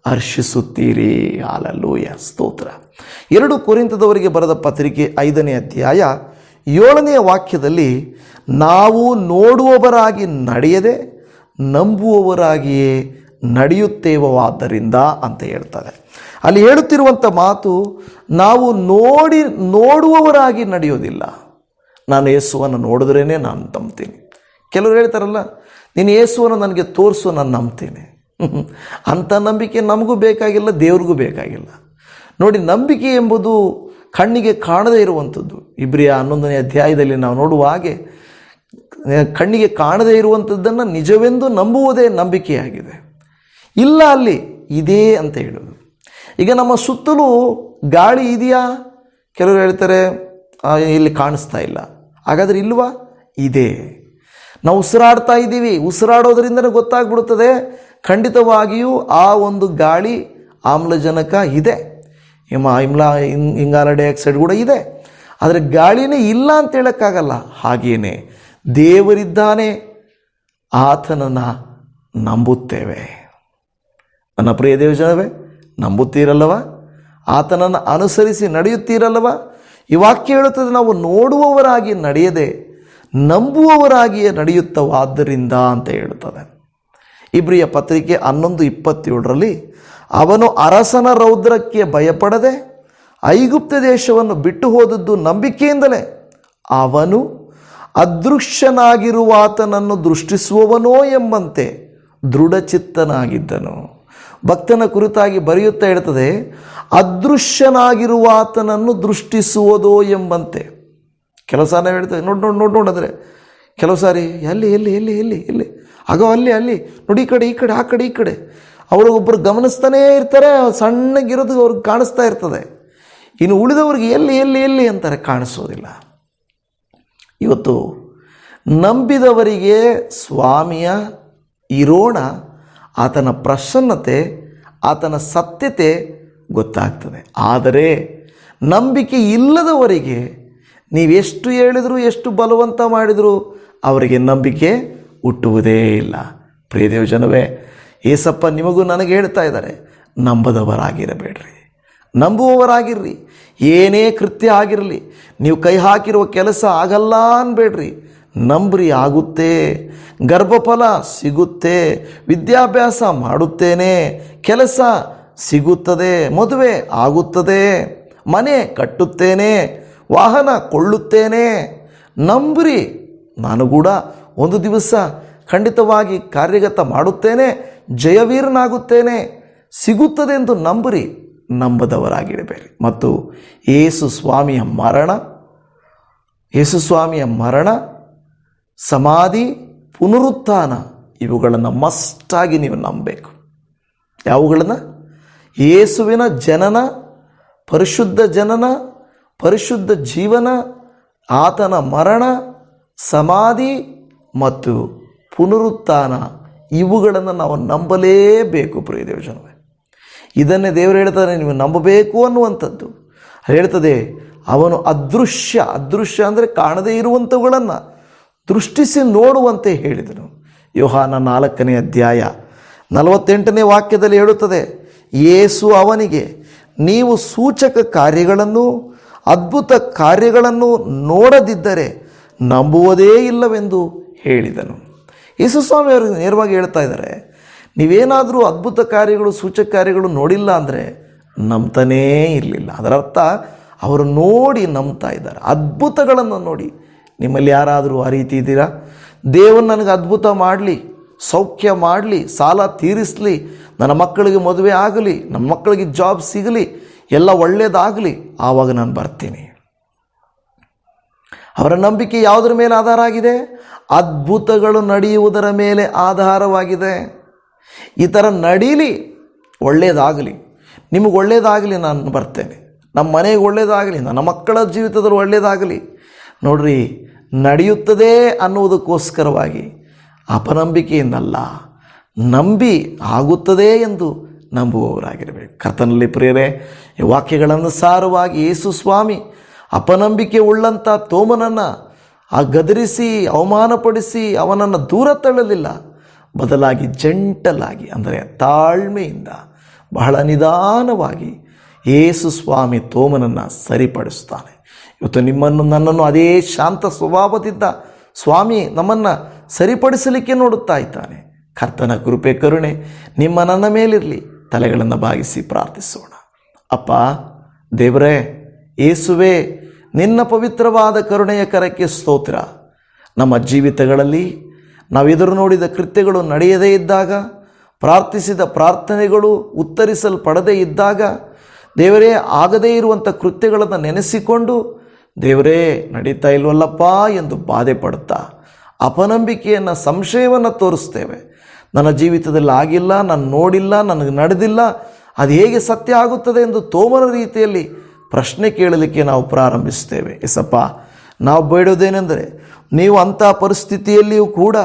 Speaker 1: ಹರ್ಷಿಸುತ್ತೀರಿ. ಹಲ್ಲೆಲೂಯಾ, ಸ್ತೋತ್ರ. 2 ಕೊರಿಂಥದವರಿಗೆ ಬರೆದ ಪತ್ರಿಕೆ 5ನೇ ಅಧ್ಯಾಯ 7ನೇ ವಾಕ್ಯದಲ್ಲಿ ನಾವು ನೋಡುವವರಾಗಿ ನಡೆಯದೆ ನಂಬುವವರಾಗಿಯೇ ನಡೆಯುತ್ತೇವವಾದ್ದರಿಂದ ಅಂತ ಹೇಳ್ತಾರೆ. ಅಲ್ಲಿ ಹೇಳುತ್ತಿರುವಂಥ ಮಾತು, ನಾವು ನೋಡುವವರಾಗಿ ನಡೆಯೋದಿಲ್ಲ. ನಾನು ಯೇಸುವನ್ನು ನೋಡಿದ್ರೇ ನಾನು ನಂಬ್ತೀನಿ. ಕೆಲವರು ಹೇಳ್ತಾರಲ್ಲ, ನೀನು ಯೇಸುವನ್ನು ನನಗೆ ತೋರಿಸು, ನಾನು ನಂಬ್ತೀನಿ. ಅಂಥ ನಂಬಿಕೆ ನಮಗೂ ಬೇಕಾಗಿಲ್ಲ, ದೇವ್ರಿಗೂ ಬೇಕಾಗಿಲ್ಲ. ನೋಡಿ, ನಂಬಿಕೆ ಎಂಬುದು ಕಣ್ಣಿಗೆ ಕಾಣದೇ ಇರುವಂಥದ್ದು. ಇಬ್ರಿಯ 11ನೇ ಅಧ್ಯಾಯದಲ್ಲಿ ನಾವು ನೋಡುವ ಹಾಗೆ ಕಣ್ಣಿಗೆ ಕಾಣದೇ ಇರುವಂಥದ್ದನ್ನು ನಿಜವೆಂದು ನಂಬುವುದೇ ನಂಬಿಕೆಯಾಗಿದೆ. ಇಲ್ಲ, ಅಲ್ಲಿ ಇದೆ ಅಂತ ಹೇಳೋದು. ಈಗ ನಮ್ಮ ಸುತ್ತಲೂ ಗಾಳಿ ಇದೆಯಾ? ಕೆಲವರು ಹೇಳ್ತಾರೆ ಇಲ್ಲಿ ಕಾಣಿಸ್ತಾ ಇಲ್ಲ. ಹಾಗಾದರೆ ಇಲ್ವಾ? ಇದೆ. ನಾವು ಉಸಿರಾಡ್ತಾ ಇದ್ದೀವಿ, ಉಸಿರಾಡೋದ್ರಿಂದಲೇ ಗೊತ್ತಾಗ್ಬಿಡುತ್ತದೆ ಖಂಡಿತವಾಗಿಯೂ ಆ ಒಂದು ಗಾಳಿ ಆಮ್ಲಜನಕ ಇದೆ, ಇಂಗಾಲ ಡೈಆಕ್ಸೈಡ್ ಕೂಡ ಇದೆ. ಆದರೆ ಗಾಳಿನೇ ಇಲ್ಲ ಅಂತ ಹೇಳೋಕ್ಕಾಗಲ್ಲ. ಹಾಗೇನೆ ದೇವರಿದ್ದಾನೆ, ಆತನನ್ನು ನಂಬುತ್ತೇವೆ. ನನ್ನ ಪ್ರಿಯ ದೇವಜನವೇ, ನಂಬುತ್ತೀರಲ್ಲವ? ಆತನನ್ನು ಅನುಸರಿಸಿ ನಡೆಯುತ್ತೀರಲ್ಲವ? ಈ ವಾಕ್ಯ ಹೇಳುತ್ತದೆ, ನಾವು ನೋಡುವವರಾಗಿ ನಡೆಯದೆ ನಂಬುವವರಾಗಿಯೇ ನಡೆಯುತ್ತವಾದ್ದರಿಂದ ಅಂತ ಹೇಳುತ್ತದೆ. ಇಬ್ರಿಯ ಪತ್ರಿಕೆ 11:27 ಅವನು ಅರಸನ ರೌದ್ರಕ್ಕೆ ಭಯಪಡದೆ ಐಗುಪ್ತ ದೇಶವನ್ನು ಬಿಟ್ಟು ಹೋದದ್ದು ನಂಬಿಕೆಯಿಂದಲೇ. ಅವನು ಅದೃಶ್ಯನಾಗಿರುವಾತನನ್ನು ದೃಷ್ಟಿಸುವವನೋ ಎಂಬಂತೆ ದೃಢಚಿತ್ತನಾಗಿದ್ದನು. ಭಕ್ತನ ಕುರಿತಾಗಿ ಬರೆಯುತ್ತಾ ಹೇಳ್ತದೆ, ಅದೃಶ್ಯನಾಗಿರುವಾತನನ್ನು ದೃಷ್ಟಿಸುವುದೋ ಎಂಬಂತೆ. ಕೆಲವು ಸಾರಿ ಹೇಳ್ತದೆ, ನೋಡಿದ್ರೆ ಕೆಲವು ಸಾರಿ ಎಲ್ಲಿ ಎಲ್ಲಿ ಎಲ್ಲಿ ಎಲ್ಲಿ ಎಲ್ಲಿ ಆಗ ಅಲ್ಲಿ ಅಲ್ಲಿ ನೋಡಿ, ಈ ಕಡೆ ಈ ಕಡೆ ಆ ಕಡೆ ಈ ಕಡೆ ಅವ್ರಿಗೊಬ್ಬರು ಗಮನಿಸ್ತಾನೇ ಇರ್ತಾರೆ. ಸಣ್ಣಗಿರೋದು ಅವ್ರಿಗೆ ಕಾಣಿಸ್ತಾ ಇರ್ತದೆ. ಇನ್ನು ಉಳಿದವ್ರಿಗೆ ಎಲ್ಲಿ ಎಲ್ಲಿ ಎಲ್ಲಿ ಅಂತಾರೆ, ಕಾಣಿಸೋದಿಲ್ಲ. ಇವತ್ತು ನಂಬಿದವರಿಗೆ ಸ್ವಾಮಿಯ ಇರೋಣ, ಆತನ ಪ್ರಸನ್ನತೆ, ಆತನ ಸತ್ಯತೆ ಗೊತ್ತಾಗ್ತದೆ. ಆದರೆ ನಂಬಿಕೆ ಇಲ್ಲದವರಿಗೆ ನೀವೆಷ್ಟು ಹೇಳಿದರೂ ಎಷ್ಟು ಬಲವಂತ ಮಾಡಿದರೂ ಅವರಿಗೆ ನಂಬಿಕೆ ಹುಟ್ಟುವುದೇ ಇಲ್ಲ. ಪ್ರಿಯ ಜನವೇ, ಏಸಪ್ಪ ನಿಮಗೂ ನನಗೆ ಹೇಳ್ತಾ ಇದ್ದಾರೆ, ನಂಬದವರಾಗಿರಬೇಡ್ರಿ, ನಂಬುವವರಾಗಿರ್ರಿ. ಏನೇ ಕೃತ್ಯ ಆಗಿರಲಿ, ನೀವು ಕೈ ಹಾಕಿರುವ ಕೆಲಸ ಆಗಲ್ಲ ಅನ್ಬೇಡ್ರಿ, ನಂಬ್ರಿ, ಆಗುತ್ತೆ. ಗರ್ಭಫಲ ಸಿಗುತ್ತೆ, ವಿದ್ಯಾಭ್ಯಾಸ ಮಾಡುತ್ತೇನೆ, ಕೆಲಸ ಸಿಗುತ್ತದೆ, ಮದುವೆ ಆಗುತ್ತದೆ, ಮನೆ ಕಟ್ಟುತ್ತೇನೆ, ವಾಹನ ಕೊಳ್ಳುತ್ತೇನೆ. ನಂಬ್ರಿ, ನಾನು ಕೂಡ ಒಂದು ದಿವಸ ಖಂಡಿತವಾಗಿ ಕಾರ್ಯಗತ ಮಾಡುತ್ತೇನೆ, ಜಯವೀರನಾಗುತ್ತೇನೆ, ಸಿಗುತ್ತದೆ ಎಂದು ನಂಬ್ರಿ, ನಂಬದವರಾಗಿರಬೇಡಿ. ಮತ್ತು ಯೇಸು ಸ್ವಾಮಿಯ ಮರಣ, ಸಮಾಧಿ, ಪುನರುತ್ಥಾನ ಇವುಗಳನ್ನು ಮಸ್ಟಾಗಿ ನೀವು ನಂಬಬೇಕು. ಯಾವುಗಳನ್ನು? ಯೇಸುವಿನ ಜನನ, ಪರಿಶುದ್ಧ ಜೀವನ, ಆತನ ಮರಣ, ಸಮಾಧಿ ಮತ್ತು ಪುನರುತ್ಥಾನ ಇವುಗಳನ್ನು ನಾವು ನಂಬಲೇಬೇಕು. ಪ್ರಿಯ ದೇವಜನವೇ, ಇದನ್ನೇ ದೇವರು ಹೇಳ್ತಾರೆ, ನೀವು ನಂಬಬೇಕು ಅನ್ನುವಂಥದ್ದು. ಹೇಳ್ತದೆ, ಅವನು ಅದೃಶ್ಯ ಅಂದರೆ ಕಾಣದೇ ಇರುವಂಥವುಗಳನ್ನು ದೃಷ್ಟಿಸಿ ನೋಡುವಂತೆ ಹೇಳಿದನು. ಯೋಹಾನ 4ನೇ ಅಧ್ಯಾಯ 48ನೇ ವಾಕ್ಯದಲ್ಲಿ ಹೇಳುತ್ತದೆ, ಯೇಸು ಅವನಿಗೆ, ನೀವು ಸೂಚಕ ಕಾರ್ಯಗಳನ್ನು, ಅದ್ಭುತ ಕಾರ್ಯಗಳನ್ನು ನೋಡದಿದ್ದರೆ ನಂಬುವುದೇ ಇಲ್ಲವೆಂದು ಹೇಳಿದನು. ಯೇಸು ಸ್ವಾಮಿ ಅವರು ನೇರವಾಗಿ ಹೇಳ್ತಾ ಇದ್ದಾರೆ, ನೀವೇನಾದರೂ ಅದ್ಭುತ ಕಾರ್ಯಗಳು, ಸೂಚಕ ಕಾರ್ಯಗಳು ನೋಡಿಲ್ಲ ಅಂದರೆ ನಂಬ್ತಾನೇ ಇರಲಿಲ್ಲ. ಅದರ ಅರ್ಥ ಅವರು ನೋಡಿ ನಂಬ್ತಾ ಇದ್ದಾರೆ, ಅದ್ಭುತಗಳನ್ನು ನೋಡಿ. ನಿಮ್ಮಲ್ಲಿ ಯಾರಾದರೂ ಆ ರೀತಿ ಇದ್ದೀರಾ? ದೇವರು ನನಗೆ ಅದ್ಭುತ ಮಾಡಲಿ, ಸೌಖ್ಯ ಮಾಡಲಿ, ಸಾಲ ತೀರಿಸಲಿ, ನನ್ನ ಮಕ್ಕಳಿಗೆ ಮದುವೆ ಆಗಲಿ, ನಮ್ಮ ಮಕ್ಕಳಿಗೆ ಜಾಬ್ ಸಿಗಲಿ, ಎಲ್ಲ ಒಳ್ಳೆಯದಾಗಲಿ, ಆವಾಗ ನಾನು ಬರ್ತೀನಿ. ಅವರ ನಂಬಿಕೆ ಯಾವುದರ ಮೇಲೆ ಆಧಾರ ಆಗಿದೆ? ಅದ್ಭುತಗಳು ನಡೆಯುವುದರ ಮೇಲೆ ಆಧಾರವಾಗಿದೆ. ಈ ಥರ ನಡೀಲಿ, ಒಳ್ಳೆಯದಾಗಲಿ, ನಿಮಗೆ ಒಳ್ಳೆಯದಾಗಲಿ, ನಾನು ಬರ್ತೇನೆ. ನಮ್ಮ ಮನೆಗೆ ಒಳ್ಳೆಯದಾಗಲಿ, ನನ್ನ ಮಕ್ಕಳ ಜೀವಿತದಲ್ಲಿ ಒಳ್ಳೆಯದಾಗಲಿ. ನೋಡ್ರಿ, ನಡೆಯುತ್ತದೆ ಅನ್ನುವುದಕ್ಕೋಸ್ಕರವಾಗಿ ಅಪನಂಬಿಕೆಯಿಂದಲ್ಲ, ನಂಬಿ ಆಗುತ್ತದೆ ಎಂದು ನಂಬುವವರಾಗಿರಬೇಕು. ಕರ್ತನಲ್ಲಿ ಪ್ರಿಯರೇ, ಈ ವಾಕ್ಯಗಳನುಸಾರವಾಗಿ ಯೇಸು ಸ್ವಾಮಿ ಅಪನಂಬಿಕೆ ಉಳ್ಳಂಥ ತೋಮನನ್ನು ಗದರಿಸಿ ಅವಮಾನಪಡಿಸಿ ಅವನನ್ನು ದೂರ ತಳ್ಳಲಿಲ್ಲ. ಬದಲಾಗಿ ಜಂಟಲಾಗಿ, ಅಂದರೆ ತಾಳ್ಮೆಯಿಂದ, ಬಹಳ ನಿಧಾನವಾಗಿ ಯೇಸು ಸ್ವಾಮಿ ತೋಮನನ್ನು ಸರಿಪಡಿಸ್ತಾನೆ. ಇವತ್ತು ನಿಮ್ಮನ್ನು ನನ್ನನ್ನು ಅದೇ ಶಾಂತ ಸ್ವಭಾವದಿಂದ ಸ್ವಾಮಿ ನಮ್ಮನ್ನು ಸರಿಪಡಿಸಲಿಕ್ಕೆ ನೋಡುತ್ತಾ ಇದ್ದಾನೆ. ಕರ್ತನ ಕೃಪೆ ಕರುಣೆ ನಿಮ್ಮ ನನ್ನ ಮೇಲಿರಲಿ. ತಲೆಗಳನ್ನು ಬಾಗಿಸಿ ಪ್ರಾರ್ಥಿಸೋಣ. ಅಪ್ಪ ದೇವರೇ, ಯೇಸುವೇ, ನಿನ್ನ ಪವಿತ್ರವಾದ ಕರುಣೆಯ ಕರಕ್ಕೆ ಸ್ತೋತ್ರ. ನಮ್ಮ ಜೀವಿತಗಳಲ್ಲಿ ನಾವು ಎದುರು ನೋಡಿದ ಕೃತ್ಯಗಳು ನಡೆಯದೇ ಇದ್ದಾಗ, ಪ್ರಾರ್ಥಿಸಿದ ಪ್ರಾರ್ಥನೆಗಳು ಉತ್ತರಿಸಲ್ಪಡದೇ ಇದ್ದಾಗ, ದೇವರೇ ಆಗದೇ ಇರುವಂಥ ಕೃತ್ಯಗಳನ್ನು ನೆನೆಸಿಕೊಂಡು ದೇವರೇ ನಡೀತಾ ಇಲ್ವಲ್ಲಪ್ಪ ಎಂದು ಬಾಧೆ ಪಡುತ್ತಾ ಅಪನಂಬಿಕೆಯನ್ನು, ಸಂಶಯವನ್ನು ತೋರಿಸ್ತೇವೆ. ನನ್ನ ಜೀವಿತದಲ್ಲಿ ಆಗಿಲ್ಲ, ನಾನು ನೋಡಿಲ್ಲ, ನನಗೆ ನಡೆದಿಲ್ಲ, ಅದು ಹೇಗೆ ಸತ್ಯ ಆಗುತ್ತದೆ ಎಂದು ತೋಮನ ರೀತಿಯಲ್ಲಿ ಪ್ರಶ್ನೆ ಕೇಳಲಿಕ್ಕೆ ನಾವು ಪ್ರಾರಂಭಿಸ್ತೇವೆ. ಎಸಪ್ಪ, ನಾವು ಬೇಡೋದೇನೆಂದರೆ ನೀವು ಅಂಥ ಪರಿಸ್ಥಿತಿಯಲ್ಲಿಯೂ ಕೂಡ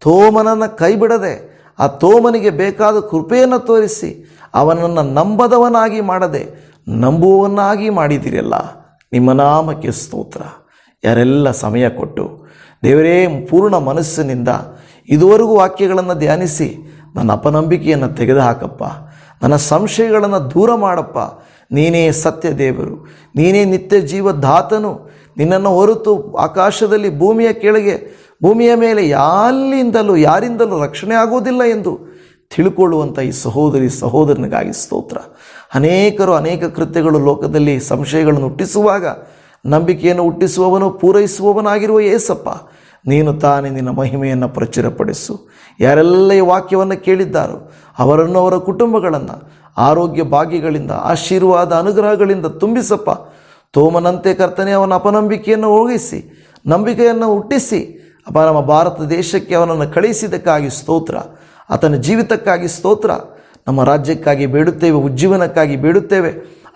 Speaker 1: ತೋಮನನ್ನು ಕೈ ಬಿಡದೆ ಆ ತೋಮನಿಗೆ ಬೇಕಾದ ಕೃಪೆಯನ್ನು ತೋರಿಸಿ ಅವನನ್ನು ನಂಬದವನಾಗಿ ಮಾಡದೆ ನಂಬುವವನಾಗಿ ಮಾಡಿದಿರಲ್ಲ. ನಿಮ್ಮ ನಾಮಕ್ಕೆ ಸ್ತೋತ್ರ. ಯಾರೆಲ್ಲ ಸಮಯ ಕೊಟ್ಟು ದೇವರೇ ಪೂರ್ಣ ಮನಸ್ಸಿನಿಂದ ಇದುವರೆಗೂ ವಾಕ್ಯಗಳನ್ನು ಧ್ಯಾನಿಸಿ ನನ್ನ ಅಪನಂಬಿಕೆಯನ್ನು ತೆಗೆದುಹಾಕಪ್ಪ, ನನ್ನ ಸಂಶಯಗಳನ್ನು ದೂರ ಮಾಡಪ್ಪ. ನೀನೇ ಸತ್ಯ ದೇವರು, ನೀನೇ ನಿತ್ಯ ಜೀವದಾತನು. ನಿನ್ನನ್ನು ಹೊರತು ಆಕಾಶದಲ್ಲಿ ಭೂಮಿಯ ಕೆಳಗೆ, ಭೂಮಿಯ ಮೇಲೆ ಯಾರಿಂದಲೂ ರಕ್ಷಣೆ ಆಗೋದಿಲ್ಲ ಎಂದು ತಿಳ್ಕೊಳ್ಳುವಂಥ ಈ ಸಹೋದರಿ ಸಹೋದರನಿಗಾಗಿ ಸ್ತೋತ್ರ. ಅನೇಕರು ಅನೇಕ ಕೃತ್ಯಗಳು ಲೋಕದಲ್ಲಿ ಸಂಶಯಗಳನ್ನು ಹುಟ್ಟಿಸುವಾಗ ನಂಬಿಕೆಯನ್ನು ಹುಟ್ಟಿಸುವವನು, ಪೂರೈಸುವವನಾಗಿರುವ ಯೇಸಪ್ಪ, ನೀನು ತಾನೇ ನಿನ್ನ ಮಹಿಮೆಯನ್ನು ಪ್ರಚುರಪಡಿಸು. ಯಾರೆಲ್ಲ ಈ ವಾಕ್ಯವನ್ನು ಕೇಳಿದ್ದಾರೋ ಅವರನ್ನು, ಅವರ ಕುಟುಂಬಗಳನ್ನು ಆರೋಗ್ಯ ಭಾಗ್ಯಗಳಿಂದ, ಆಶೀರ್ವಾದ ಅನುಗ್ರಹಗಳಿಂದ ತುಂಬಿಸಪ್ಪ. ತೋಮನಂತೆ ಕರ್ತನೆ ಅವನ ಅಪನಂಬಿಕೆಯನ್ನು ಹೋಗಿಸಿ ನಂಬಿಕೆಯನ್ನು ಹುಟ್ಟಿಸಿ ಅಪ್ಪ, ನಮ್ಮ ಭಾರತ ದೇಶಕ್ಕೆ ಅವನನ್ನು ಕಳಿಸಿದ್ದಕ್ಕಾಗಿ ಸ್ತೋತ್ರ. ಆತನ ಜೀವಿತಕ್ಕಾಗಿ ಸ್ತೋತ್ರ. ನಮ್ಮ ರಾಜ್ಯಕ್ಕಾಗಿ ಬೇಡುತ್ತೇವೆ, ಉಜ್ಜೀವನಕ್ಕಾಗಿ ಬೇಡುತ್ತೇವೆ.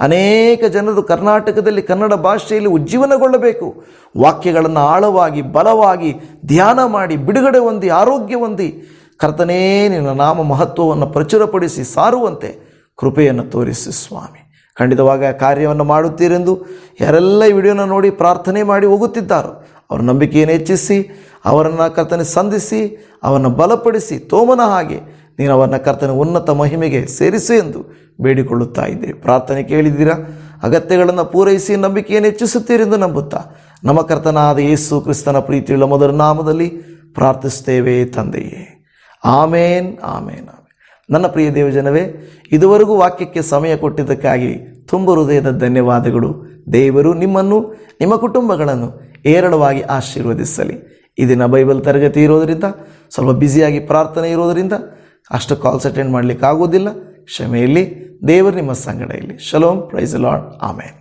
Speaker 1: ಅನೇಕ ಜನರು ಕರ್ನಾಟಕದಲ್ಲಿ ಕನ್ನಡ ಭಾಷೆಯಲ್ಲಿ ಉಜ್ಜೀವನಗೊಳ್ಳಬೇಕು. ವಾಕ್ಯಗಳನ್ನು ಆಳವಾಗಿ ಬಲವಾಗಿ ಧ್ಯಾನ ಮಾಡಿ ಬಿಡುಗಡೆ ಹೊಂದಿ ಆರೋಗ್ಯ ಹೊಂದಿ ಕರ್ತನೇ ನಿನ್ನ ನಾಮ ಮಹತ್ವವನ್ನು ಪ್ರಚುರಪಡಿಸಿ ಸಾರುವಂತೆ ಕೃಪೆಯನ್ನು ತೋರಿಸಿ ಸ್ವಾಮಿ. ಖಂಡಿತವಾಗಿ ಕಾರ್ಯವನ್ನು ಮಾಡುತ್ತೀರೆಂದು ಯಾರೆಲ್ಲ ಈ ವಿಡಿಯೋನ ನೋಡಿ ಪ್ರಾರ್ಥನೆ ಮಾಡಿ ಹೋಗುತ್ತಿದ್ದಾರೋ ಅವರ ನಂಬಿಕೆಯನ್ನು ಹೆಚ್ಚಿಸಿ, ಅವರನ್ನು ಕರ್ತನೆ ಸಂಧಿಸಿ, ಅವರನ್ನು ಬಲಪಡಿಸಿ, ತೋಮನ ಹಾಗೆ ನೀನು ಅವರನ್ನು ಕರ್ತನ ಉನ್ನತ ಮಹಿಮೆಗೆ ಸೇರಿಸು ಎಂದು ಬೇಡಿಕೊಳ್ಳುತ್ತಾ ಇದ್ದೇವೆ. ಪ್ರಾರ್ಥನೆ ಕೇಳಿದ್ದೀರಾ? ಅಗತ್ಯಗಳನ್ನು ಪೂರೈಸಿ ನಂಬಿಕೆಯನ್ನು ಹೆಚ್ಚಿಸುತ್ತೀರೆಂದು ನಂಬುತ್ತಾ ನಮ್ಮ ಕರ್ತನಾದ ಯೇಸು ಕ್ರಿಸ್ತನ ಪ್ರೀತಿಯುಳ್ಳ ಮೊದಲ ನಾಮದಲ್ಲಿ ಪ್ರಾರ್ಥಿಸ್ತೇವೆ ತಂದೆಯೇ. ಆಮೇನ್, ಆಮೇನ್, ಆಮೇನ್. ನನ್ನ ಪ್ರಿಯ ದೇವಜನವೇ, ಇದುವರೆಗೂ ವಾಕ್ಯಕ್ಕೆ ಸಮಯ ಕೊಟ್ಟಿದ್ದಕ್ಕಾಗಿ ತುಂಬ ಹೃದಯದ ಧನ್ಯವಾದಗಳು. ದೇವರು ನಿಮ್ಮನ್ನು, ನಿಮ್ಮ ಕುಟುಂಬಗಳನ್ನು ಹೇರಳವಾಗಿ ಆಶೀರ್ವದಿಸಲಿ. ಈ ದಿನ ಬೈಬಲ್ ತರಗತಿ ಇರೋದರಿಂದ, ಸ್ವಲ್ಪ ಬ್ಯುಸಿಯಾಗಿ ಪ್ರಾರ್ಥನೆ ಇರೋದರಿಂದ ಅಷ್ಟು ಕಾಲ್ಸ್ ಅಟೆಂಡ್ ಮಾಡಲಿಕ್ಕೆ ಆಗೋದಿಲ್ಲ. ಕ್ಷಮೆಯಲ್ಲಿ ದೇವರು ನಿಮ್ಮ ಸಂಗಡ ಇಲ್ಲಿ. ಶಲೋಮ್, ಪ್ರೈಸ್ ದಿ ಲಾರ್ಡ್, ಆಮೇನ್.